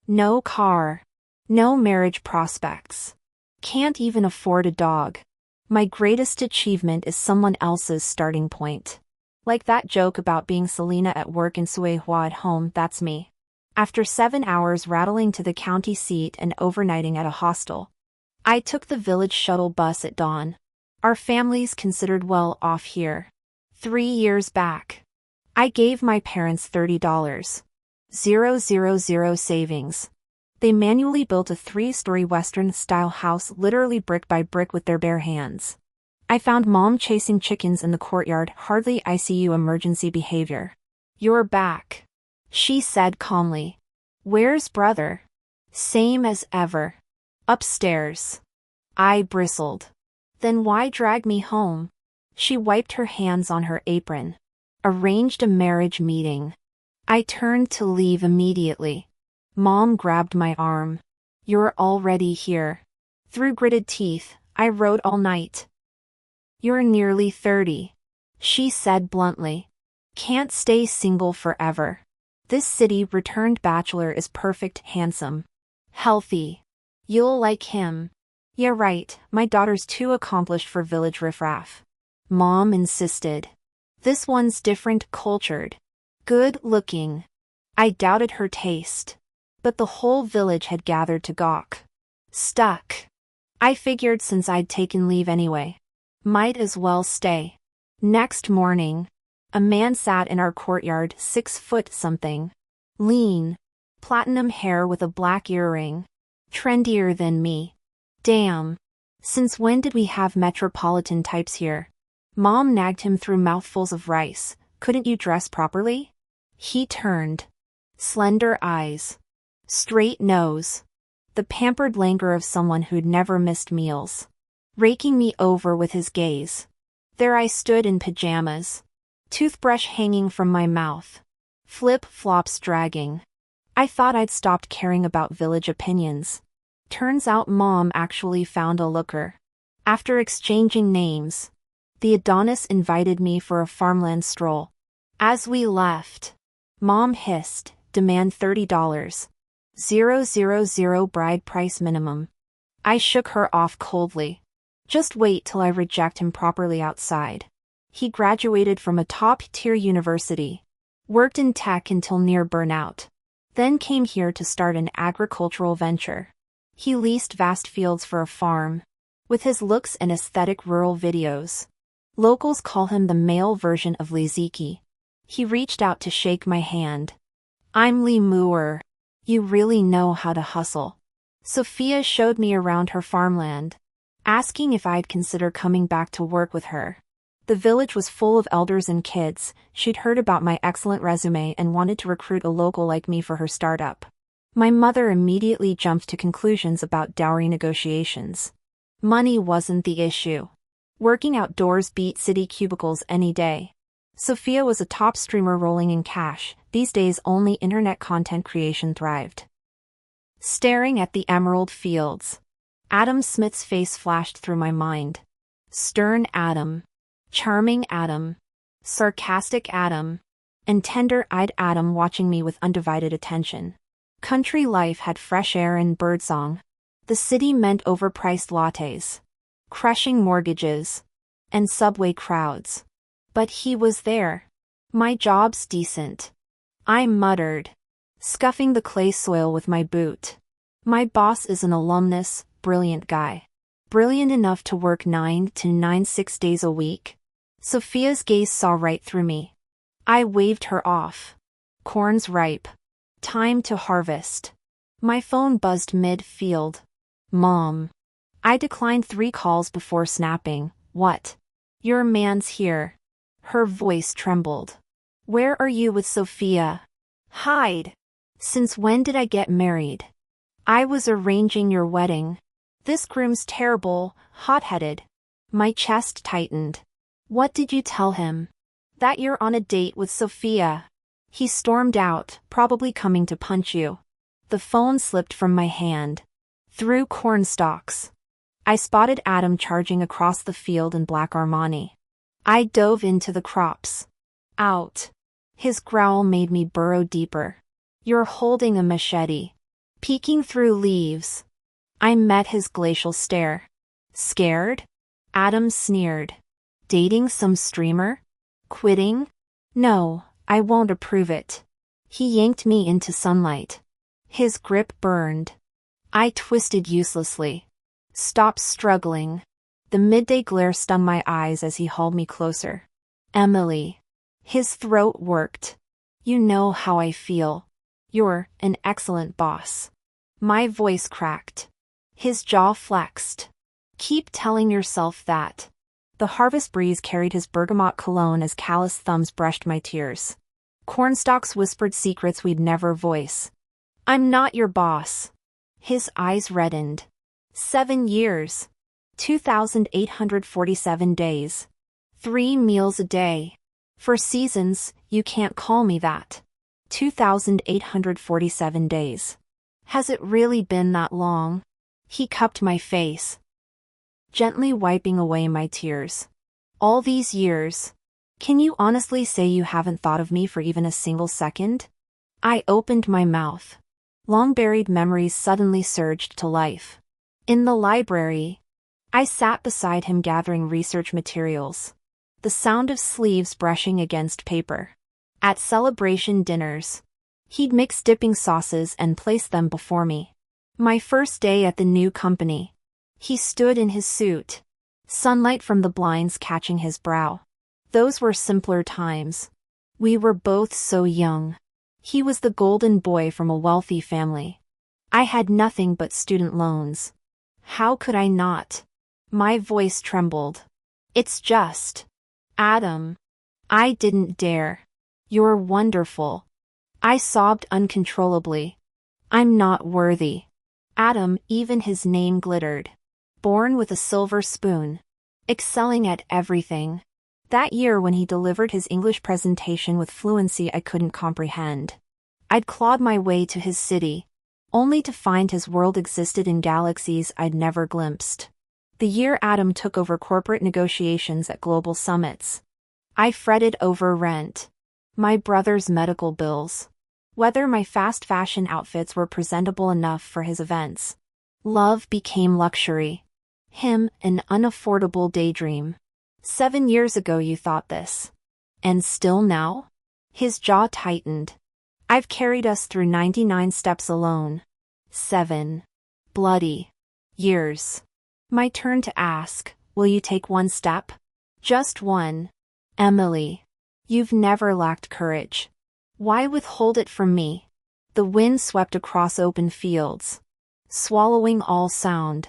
No car. No marriage prospects. Can't even afford a dog. My greatest achievement is someone else's starting point. Like that joke about being Selena at work and Suehua at home, that's me. After 7 hours rattling to the county seat and overnighting at a hostel, I took the village shuttle bus at dawn. Our family's considered well off here. 3 years back, I gave my parents $30. 000 savings. They manually built a 3-story Western-style house literally brick by brick with their bare hands. I found Mom chasing chickens in the courtyard, hardly ICU emergency behavior. You're back, she said calmly. Where's brother? Same as ever. Upstairs. I bristled. Then why drag me home? She wiped her hands on her apron. Arranged a marriage meeting. I turned to leave immediately. Mom grabbed my arm. You're already here. Through gritted teeth, I wrote all night. You're nearly 30. She said bluntly. Can't stay single forever. This city returned bachelor is perfect, handsome. Healthy. You'll like him. Yeah, right, my daughter's too accomplished for village riffraff. Mom insisted. This one's different, cultured. Good looking. I doubted her taste. But the whole village had gathered to gawk. Stuck. I figured since I'd taken leave anyway. Might as well stay. Next morning. A man sat in our courtyard, 6 foot something. Lean. Platinum hair with a black earring. Trendier than me. Damn. Since when did we have metropolitan types here? Mom nagged him through mouthfuls of rice. Couldn't you dress properly? He turned. Slender eyes. Straight nose. The pampered languor of someone who'd never missed meals. Raking me over with his gaze. There I stood in pajamas. Toothbrush hanging from my mouth. Flip-flops dragging. I thought I'd stopped caring about village opinions. Turns out Mom actually found a looker. After exchanging names, the Adonis invited me for a farmland stroll. As we left, Mom hissed, demand $30. 000 bride price minimum. I shook her off coldly. Just wait till I reject him properly outside. He graduated from a top-tier university. Worked in tech until near burnout. Then came here to start an agricultural venture. He leased vast fields for a farm. With his looks and aesthetic rural videos. Locals call him the male version of Liziki. He reached out to shake my hand. I'm Lee Moore. You really know how to hustle. Sophia showed me around her farmland, asking if I'd consider coming back to work with her. The village was full of elders and kids. She'd heard about my excellent resume and wanted to recruit a local like me for her startup. My mother immediately jumped to conclusions about dowry negotiations. Money wasn't the issue. Working outdoors beat city cubicles any day. Sophia was a top streamer rolling in cash. These days only internet content creation thrived. Staring at the emerald fields. Adam Smith's face flashed through my mind. Stern Adam. Charming Adam. Sarcastic Adam. And tender-eyed Adam watching me with undivided attention. Country life had fresh air and birdsong. The city meant overpriced lattes. Crushing mortgages. And subway crowds. But he was there. My job's decent. I muttered, scuffing the clay soil with my boot. My boss is an alumnus, brilliant guy. Brilliant enough to work 9 to 9 6 days a week. Sophia's gaze saw right through me. I waved her off. Corn's ripe. Time to harvest. My phone buzzed mid-field. Mom. I declined 3 calls before snapping. What? Your man's here. Her voice trembled. Where are you with Sophia? Hide. Since when did I get married? I was arranging your wedding. This groom's terrible, hot-headed. My chest tightened. What did you tell him? That you're on a date with Sophia. He stormed out, probably coming to punch you. The phone slipped from my hand. Through corn stalks. I spotted Adam charging across the field in black Armani. I dove into the crops. Out. His growl made me burrow deeper. You're holding a machete. Peeking through leaves. I met his glacial stare. Scared? Adam sneered. Dating some streamer? Quitting? No, I won't approve it. He yanked me into sunlight. His grip burned. I twisted uselessly. Stop struggling. The midday glare stung my eyes as he hauled me closer. Emily. His throat worked. You know how I feel. You're an excellent boss. My voice cracked. His jaw flexed. Keep telling yourself that. The harvest breeze carried his bergamot cologne as callous thumbs brushed my tears. Cornstalks whispered secrets we'd never voice. I'm not your boss. His eyes reddened. 7 years. 2,847 days. 3 meals a day. For seasons, you can't call me that. 2,847 days. Has it really been that long? He cupped my face, gently wiping away my tears. All these years. Can you honestly say you haven't thought of me for even a single second? I opened my mouth. Long-buried memories suddenly surged to life. In the library, I sat beside him gathering research materials. The sound of sleeves brushing against paper. At celebration dinners, he'd mix dipping sauces and place them before me. My first day at the new company. He stood in his suit, sunlight from the blinds catching his brow. Those were simpler times. We were both so young. He was the golden boy from a wealthy family. I had nothing but student loans. How could I not? My voice trembled. It's just, Adam. I didn't dare. You're wonderful. I sobbed uncontrollably. I'm not worthy. Adam, even his name glittered. Born with a silver spoon. Excelling at everything. That year when he delivered his English presentation with fluency I couldn't comprehend. I'd clawed my way to his city, only to find his world existed in galaxies I'd never glimpsed. The year Adam took over corporate negotiations at global summits. I fretted over rent, my brother's medical bills, whether my fast fashion outfits were presentable enough for his events. Love became luxury. Him, an unaffordable daydream. 7 years ago you thought this. And still now? His jaw tightened. I've carried us through 99 steps alone. 7 bloody years. My turn to ask, will you take one step? Just one. Emily. You've never lacked courage. Why withhold it from me? The wind swept across open fields, swallowing all sound.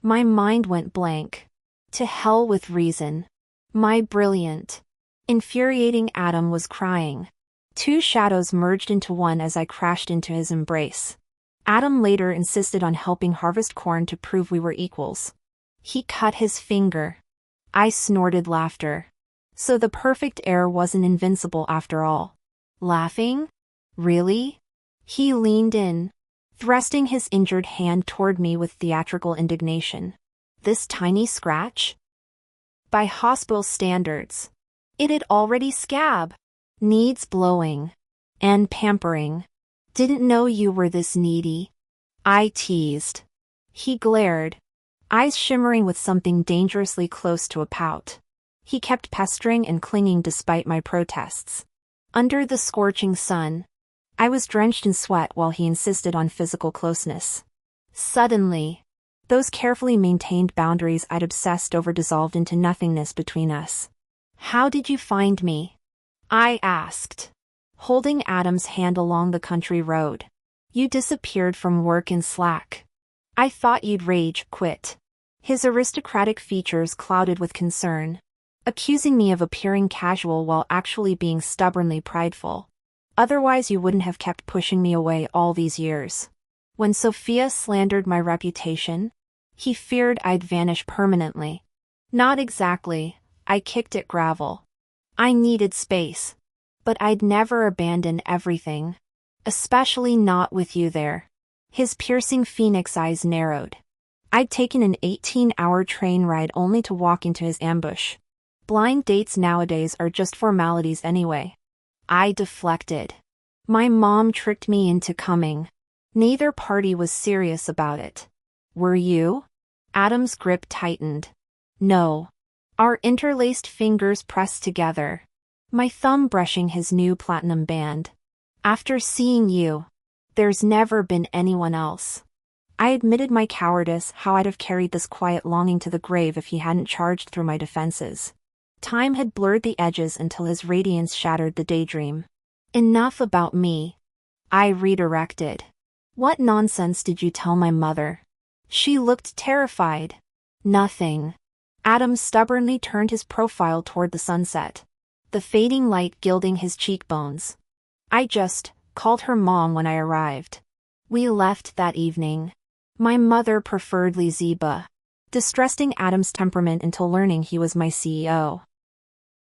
My mind went blank. To hell with reason. My brilliant, infuriating Adam was crying. 2 shadows merged into one as I crashed into his embrace. Adam later insisted on helping harvest corn to prove we were equals. He cut his finger. I snorted laughter. So the perfect heir wasn't invincible after all. Laughing? Really? He leaned in, thrusting his injured hand toward me with theatrical indignation. This tiny scratch? By hospital standards, it'd already scab. Needs blowing. And pampering. Didn't know you were this needy. I teased. He glared, eyes shimmering with something dangerously close to a pout. He kept pestering and clinging despite my protests. Under the scorching sun, I was drenched in sweat while he insisted on physical closeness. Suddenly, those carefully maintained boundaries I'd obsessed over dissolved into nothingness between us. How did you find me? I asked, holding Adam's hand along the country road. You disappeared from work in Slack. I thought you'd rage quit. His aristocratic features clouded with concern, accusing me of appearing casual while actually being stubbornly prideful. Otherwise you wouldn't have kept pushing me away all these years. When Sophia slandered my reputation, he feared I'd vanish permanently. Not exactly, I kicked at gravel. I needed space. But I'd never abandon everything. Especially not with you there. His piercing phoenix eyes narrowed. I'd taken an 18-hour train ride only to walk into his ambush. Blind dates nowadays are just formalities anyway. I deflected. My mom tricked me into coming. Neither party was serious about it. Were you? Adam's grip tightened. No. Our interlaced fingers pressed together, my thumb brushing his new platinum band. After seeing you, there's never been anyone else. I admitted my cowardice, how I'd have carried this quiet longing to the grave if he hadn't charged through my defenses. Time had blurred the edges until his radiance shattered the daydream. Enough about me. I redirected. What nonsense did you tell my mother? She looked terrified. Nothing. Adam stubbornly turned his profile toward the sunset, the fading light gilding his cheekbones. I just called her mom when I arrived. We left that evening. My mother preferred Liziba, distrusting Adam's temperament until learning he was my CEO.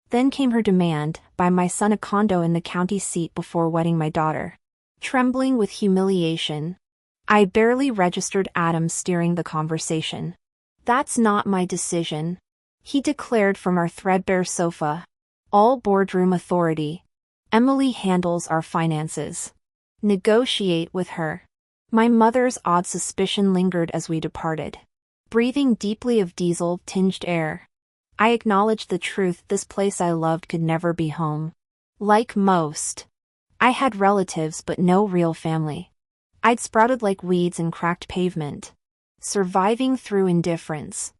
Then came her demand, buy my son a condo in the county seat before wedding my daughter. Trembling with humiliation, I barely registered Adam steering the conversation. That's not my decision, he declared from our threadbare sofa. All boardroom authority. Emily handles our finances. Negotiate with her. My mother's odd suspicion lingered as we departed. Breathing deeply of diesel-tinged air, I acknowledged the truth: this place I loved could never be home. Like most, I had relatives but no real family. I'd sprouted like weeds in cracked pavement, surviving through indifference.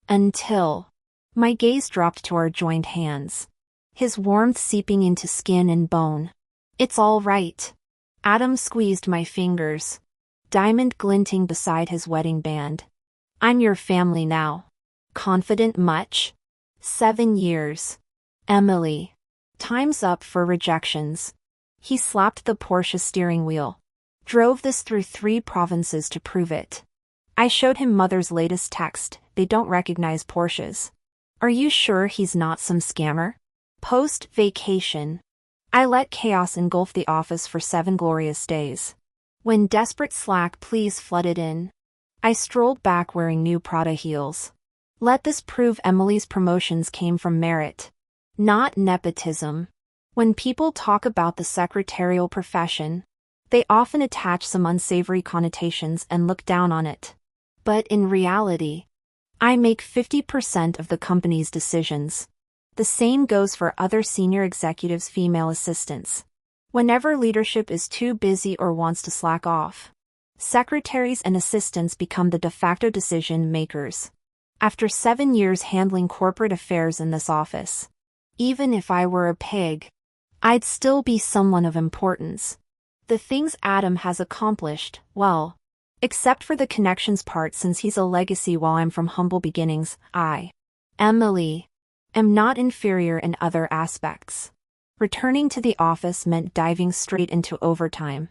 Until my gaze dropped to our joined hands, his warmth seeping into skin and bone. It's all right. Adam squeezed my fingers, diamond glinting beside his wedding band. I'm your family now. Confident much? 7 years. Emily. Time's up for rejections. He slapped the Porsche steering wheel. Drove this through 3 provinces to prove it. I showed him mother's latest text: they don't recognize Porsches. Are you sure he's not some scammer? Post-vacation, I let chaos engulf the office for 7 glorious days. When desperate Slack pleas flooded in, I strolled back wearing new Prada heels. Let this prove Emily's promotions came from merit, not nepotism. When people talk about the secretarial profession, they often attach some unsavory connotations and look down on it. But in reality, I make 50% of the company's decisions. The same goes for other senior executives' female assistants. Whenever leadership is too busy or wants to slack off, secretaries and assistants become the de facto decision makers. After 7 years handling corporate affairs in this office, even if I were a pig, I'd still be someone of importance. The things Adam has accomplished, well, except for the connections part since he's a legacy while I'm from humble beginnings, Emily, am not inferior in other aspects. Returning to the office meant diving straight into overtime.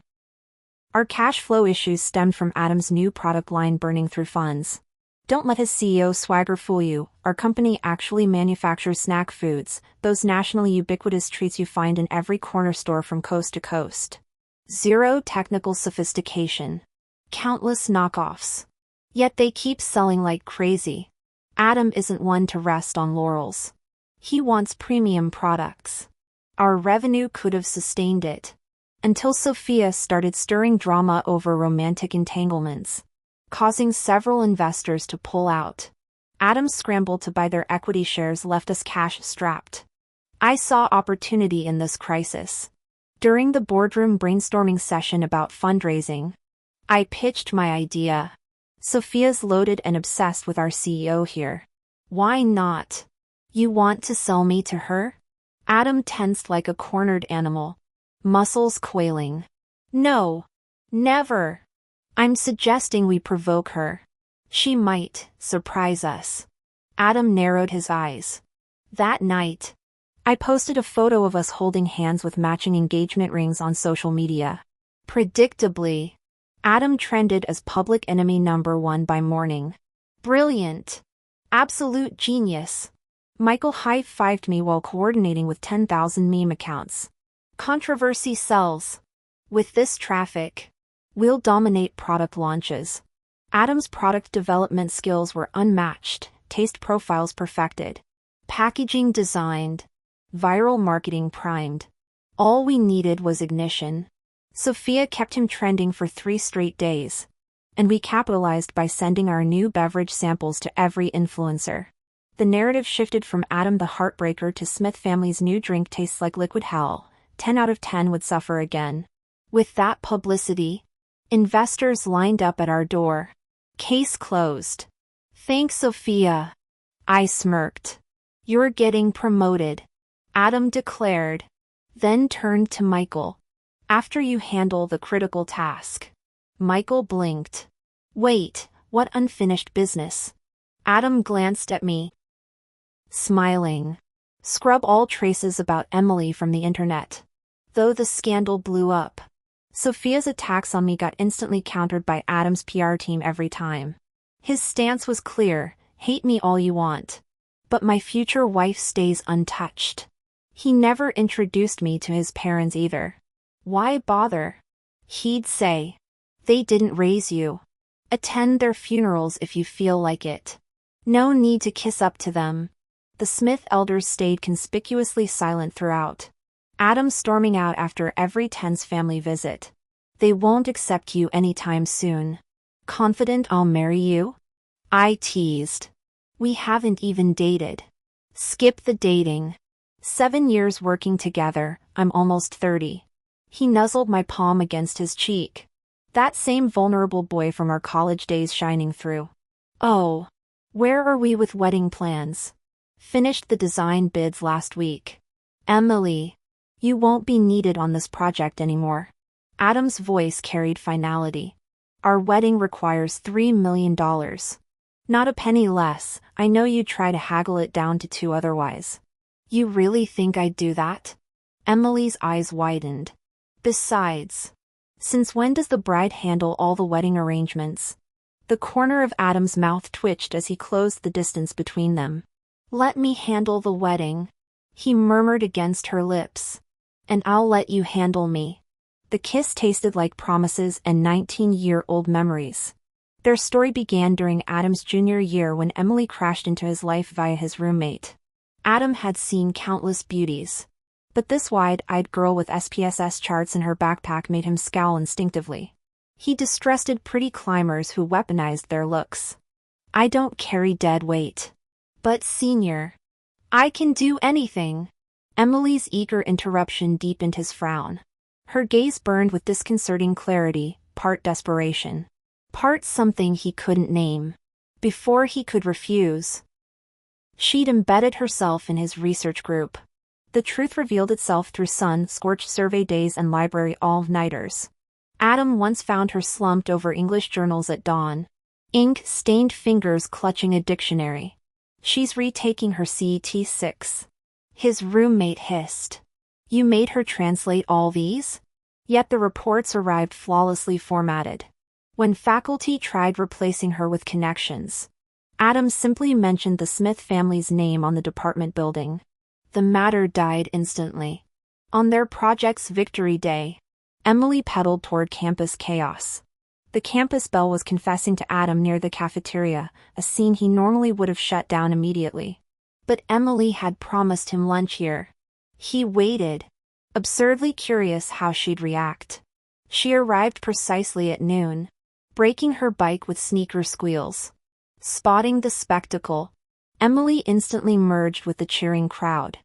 Our cash flow issues stemmed from Adam's new product line burning through funds. Don't let his CEO swagger fool you. Our company actually manufactures snack foods, those nationally ubiquitous treats you find in every corner store from coast to coast. Zero technical sophistication. Countless knockoffs. Yet they keep selling like crazy. Adam isn't one to rest on laurels. He wants premium products. Our revenue could have sustained it, until Sophia started stirring drama over romantic entanglements, causing several investors to pull out. Adam's scramble to buy their equity shares left us cash-strapped. I saw opportunity in this crisis. During the boardroom brainstorming session about fundraising, I pitched my idea. Sophia's loaded and obsessed with our CEO here. Why not? You want to sell me to her? Adam tensed like a cornered animal, muscles quailing. No. Never. I'm suggesting we provoke her. She might surprise us. Adam narrowed his eyes. That night, I posted a photo of us holding hands with matching engagement rings on social media. Predictably, Adam trended as public enemy #1 by morning. Brilliant. Absolute genius. Michael high-fived me while coordinating with 10,000 meme accounts. Controversy sells. With this traffic, we'll dominate product launches. Adam's product development skills were unmatched, taste profiles perfected, packaging designed, viral marketing primed. All we needed was ignition. Sophia kept him trending for 3 straight days, and we capitalized by sending our new beverage samples to every influencer. The narrative shifted from Adam the heartbreaker to Smith family's new drink tastes like liquid hell. 10 out of 10 would suffer again. With that publicity, investors lined up at our door. Case closed. Thanks, Sophia. I smirked. You're getting promoted, Adam declared, then turned to Michael. After you handle the critical task. Michael blinked. Wait, what unfinished business? Adam glanced at me, smiling. Scrub all traces about Emily from the internet. Though the scandal blew up, Sophia's attacks on me got instantly countered by Adam's PR team every time. His stance was clear: hate me all you want, but my future wife stays untouched. He never introduced me to his parents either. Why bother? He'd say, they didn't raise you. Attend their funerals if you feel like it. No need to kiss up to them. The Smith elders stayed conspicuously silent throughout. Adam storming out after every tense family visit. They won't accept you anytime soon. Confident I'll marry you? I teased. We haven't even dated. Skip the dating. 7 years working together, I'm almost 30. He nuzzled my palm against his cheek. That same vulnerable boy from our college days shining through. Oh. Where are we with wedding plans? Finished the design bids last week. Emily. You won't be needed on this project anymore. Adam's voice carried finality. Our wedding requires $3 million. Not a penny less. I know you'd try to haggle it down to 2 otherwise. You really think I'd do that? Emily's eyes widened. Besides, since when does the bride handle all the wedding arrangements? The corner of Adam's mouth twitched as he closed the distance between them. Let me handle the wedding, he murmured against her lips. And I'll let you handle me. The kiss tasted like promises and 19-year-old memories. Their story began during Adam's junior year when Emily crashed into his life via his roommate. Adam had seen countless beauties, but this wide-eyed girl with SPSS charts in her backpack made him scowl instinctively. He distrusted pretty climbers who weaponized their looks. I don't carry dead weight. But senior, I can do anything. Emily's eager interruption deepened his frown. Her gaze burned with disconcerting clarity, part desperation, part something he couldn't name. Before he could refuse, she'd embedded herself in his research group. The truth revealed itself through sun-scorched survey days and library all-nighters. Adam once found her slumped over English journals at dawn, ink-stained fingers clutching a dictionary. She's retaking her CET 6. His roommate hissed. You made her translate all these? Yet the reports arrived flawlessly formatted. When faculty tried replacing her with connections, Adam simply mentioned the Smith family's name on the department building. The matter died instantly. On their project's victory day, Emily pedaled toward campus chaos. The campus bell was confessing to Adam near the cafeteria, a scene he normally would have shut down immediately. But Emily had promised him lunch here. He waited, absurdly curious how she'd react. She arrived precisely at noon, braking her bike with sneaker squeals. Spotting the spectacle, Emily instantly merged with the cheering crowd.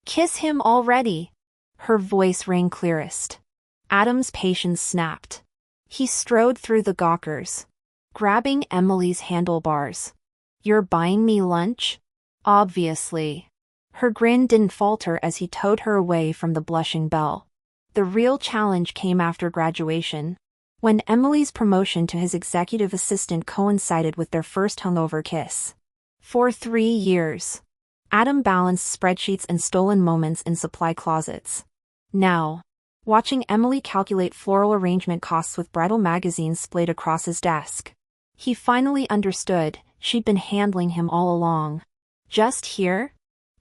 Kiss him already! Her voice rang clearest. Adam's patience snapped. He strode through the gawkers, grabbing Emily's handlebars. You're buying me lunch? Obviously. Her grin didn't falter as he towed her away from the blushing Belle. The real challenge came after graduation, when Emily's promotion to his executive assistant coincided with their first hungover kiss. For 3 years, Adam balanced spreadsheets and stolen moments in supply closets. Now, watching Emily calculate floral arrangement costs with bridal magazines splayed across his desk, he finally understood she'd been handling him all along. Just here?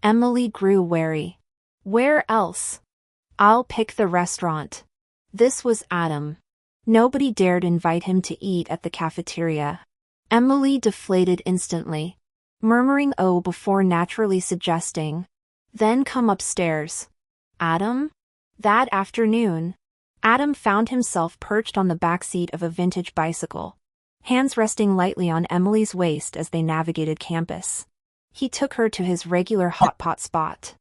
Emily grew wary. Where else? I'll pick the restaurant. This was Adam. Nobody dared invite him to eat at the cafeteria. Emily deflated instantly, murmuring oh before naturally suggesting, then come upstairs. Adam? That afternoon, Adam found himself perched on the back seat of a vintage bicycle, hands resting lightly on Emily's waist as they navigated campus. He took her to his regular hot pot spot.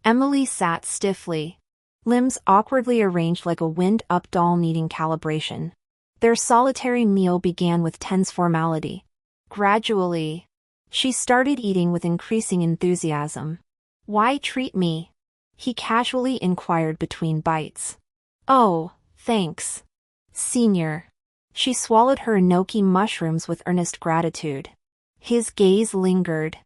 Emily sat stiffly, limbs awkwardly arranged like a wind-up doll needing calibration. Their solitary meal began with tense formality. Gradually, she started eating with increasing enthusiasm. Why treat me? He casually inquired between bites. Oh, thanks, senior. She swallowed her enoki mushrooms with earnest gratitude. His gaze lingered.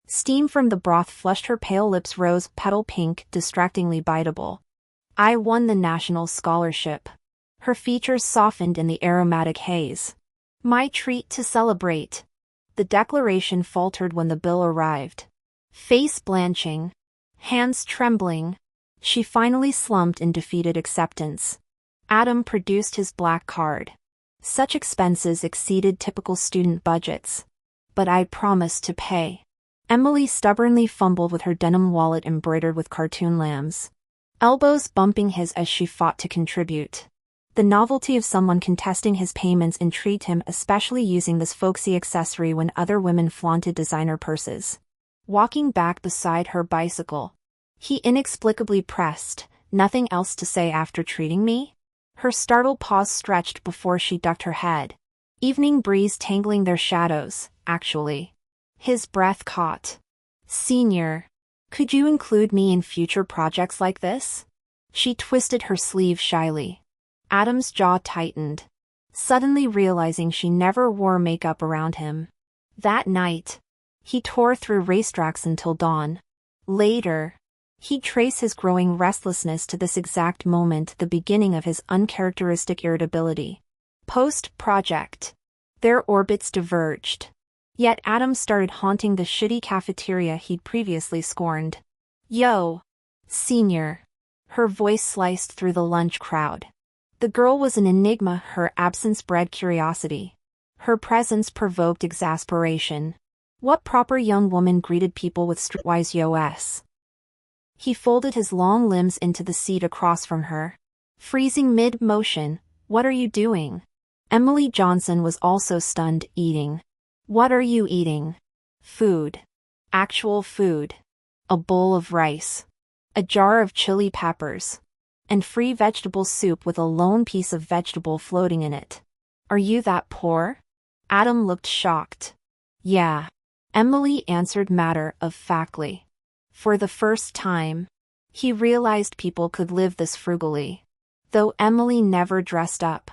Steam from the broth flushed her pale lips rose petal pink, distractingly biteable. I won the national scholarship. Her features softened in the aromatic haze. My treat to celebrate. The declaration faltered when the bill arrived. Face blanching, hands trembling, she finally slumped in defeated acceptance. Adam produced his black card. Such expenses exceeded typical student budgets. But I promised to pay. Emily stubbornly fumbled with her denim wallet embroidered with cartoon lambs, elbows bumping his as she fought to contribute. The novelty of someone contesting his payments intrigued him, especially using this folksy accessory when other women flaunted designer purses. Walking back beside her bicycle, he inexplicably pressed, "Nothing else to say after treating me?" Her startled paws stretched before she ducked her head. Evening breeze tangling their shadows, actually. His breath caught. "Senior, could you include me in future projects like this?" She twisted her sleeve shyly. Adam's jaw tightened, suddenly realizing she never wore makeup around him. That night, he tore through racetracks until dawn. Later, he'd trace his growing restlessness to this exact moment, the beginning of his uncharacteristic irritability. Post-project, their orbits diverged. Yet Adam started haunting the shitty cafeteria he'd previously scorned. "Yo, senior." Her voice sliced through the lunch crowd. The girl was an enigma, her absence bred curiosity. Her presence provoked exasperation. What proper young woman greeted people with streetwise "Yos"? He folded his long limbs into the seat across from her. Freezing mid-motion, "What are you doing?" Emily Johnson was also stunned. "Eating." "What are you eating?" "Food. Actual food. A bowl of rice. A jar of chili peppers. And free vegetable soup with a lone piece of vegetable floating in it." "Are you that poor?" Adam looked shocked. "Yeah," Emily answered matter-of-factly. For the first time, he realized people could live this frugally. Though Emily never dressed up.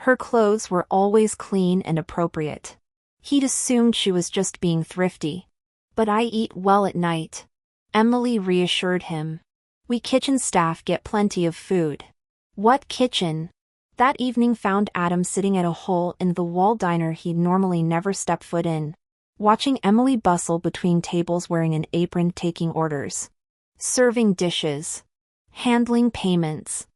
Her clothes were always clean and appropriate. He'd assumed she was just being thrifty. "But I eat well at night," Emily reassured him. "We kitchen staff get plenty of food." "What kitchen?" That evening found Adam sitting at a hole-in-the-wall diner he'd normally never step foot in, watching Emily bustle between tables wearing an apron, taking orders, serving dishes, handling payments.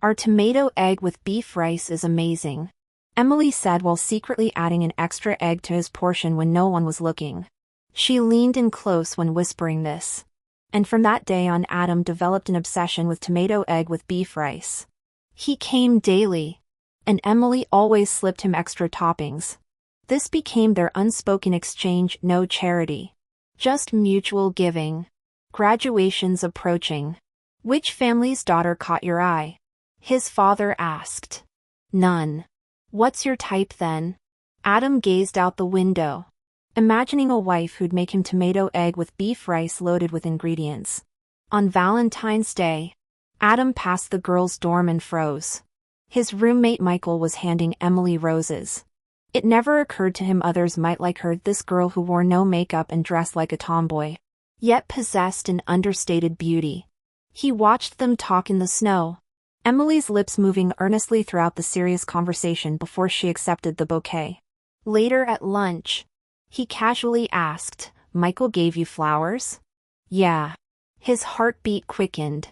"Our tomato egg with beef rice is amazing," Emily said while secretly adding an extra egg to his portion when no one was looking. She leaned in close when whispering this. And from that day on, Adam developed an obsession with tomato egg with beef rice. He came daily, and Emily always slipped him extra toppings. This became their unspoken exchange, no charity. Just mutual giving. Graduations approaching. "Which family's daughter caught your eye?" his father asked. "None." "What's your type then?" Adam gazed out the window, imagining a wife who'd make him tomato egg with beef rice loaded with ingredients. On Valentine's Day, Adam passed the girls' dorm and froze. His roommate Michael was handing Emily roses. It never occurred to him others might like her, this girl who wore no makeup and dressed like a tomboy, yet possessed an understated beauty. He watched them talk in the snow, Emily's lips moving earnestly throughout the serious conversation before she accepted the bouquet. Later at lunch, he casually asked, "Michael gave you flowers?" "Yeah." His heartbeat quickened.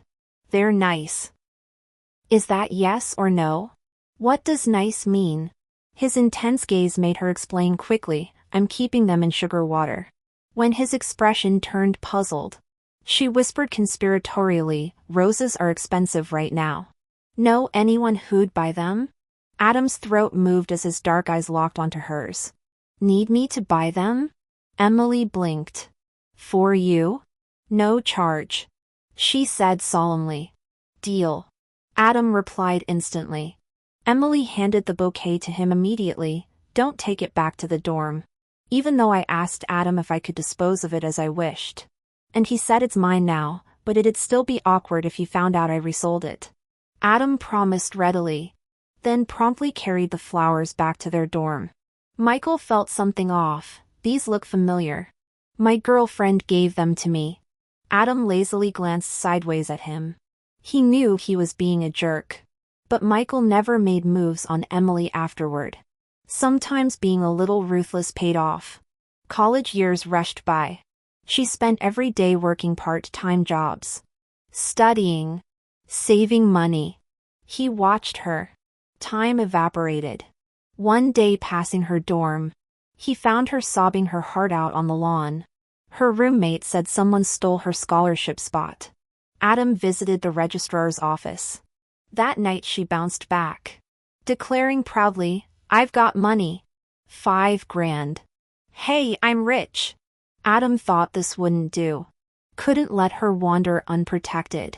"They're nice." "Is that yes or no?" "What does nice mean?" His intense gaze made her explain quickly, "I'm keeping them in sugar water." When his expression turned puzzled, she whispered conspiratorially, "Roses are expensive right now. Know anyone who'd buy them?" Adam's throat moved as his dark eyes locked onto hers. "Need me to buy them?" Emily blinked. "For you? No charge," she said solemnly. "Deal." Adam replied instantly. Emily handed the bouquet to him immediately. "Don't take it back to the dorm." Even though I asked Adam if I could dispose of it as I wished. And he said it's mine now, but it'd still be awkward if he found out I resold it. Adam promised readily, then promptly carried the flowers back to their dorm. Michael felt something off. "These look familiar. My girlfriend gave them to me." Adam lazily glanced sideways at him. He knew he was being a jerk. But Michael never made moves on Emily afterward. Sometimes being a little ruthless paid off. College years rushed by. She spent every day working part-time jobs, studying, saving money. He watched her. Time evaporated. One day passing her dorm, he found her sobbing her heart out on the lawn. Her roommate said someone stole her scholarship spot. Adam visited the registrar's office. That night she bounced back, declaring proudly, "I've got money. 5 grand. Hey, I'm rich." Adam thought this wouldn't do. Couldn't let her wander unprotected.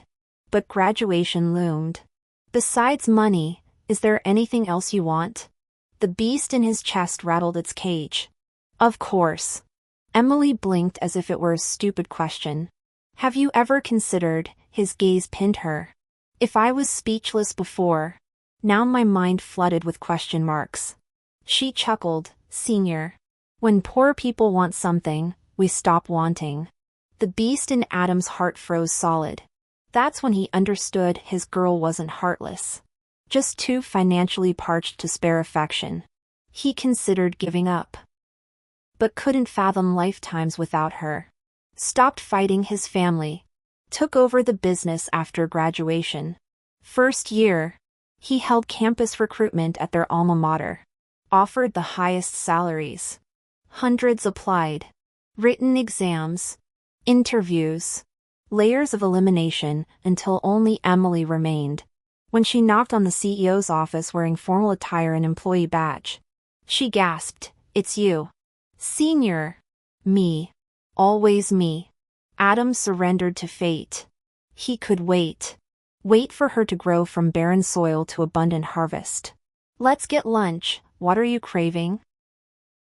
But graduation loomed. "Besides money, is there anything else you want?" The beast in his chest rattled its cage. "Of course." Emily blinked as if it were a stupid question. "Have you ever considered," his gaze pinned her. If I was speechless before, now my mind flooded with question marks. She chuckled, "Senior. When poor people want something, we stop wanting." The beast in Adam's heart froze solid. That's when he understood his girl wasn't heartless. Just too financially parched to spare affection. He considered giving up, but couldn't fathom lifetimes without her. Stopped fighting his family. Took over the business after graduation. First year, he held campus recruitment at their alma mater. Offered the highest salaries. Hundreds applied. Written exams. Interviews. Layers of elimination until only Emily remained. When she knocked on the CEO's office wearing formal attire and employee badge, she gasped, "It's you." "Senior." "Me. Always me." Adam surrendered to fate. He could wait. Wait for her to grow from barren soil to abundant harvest. "Let's get lunch. What are you craving?"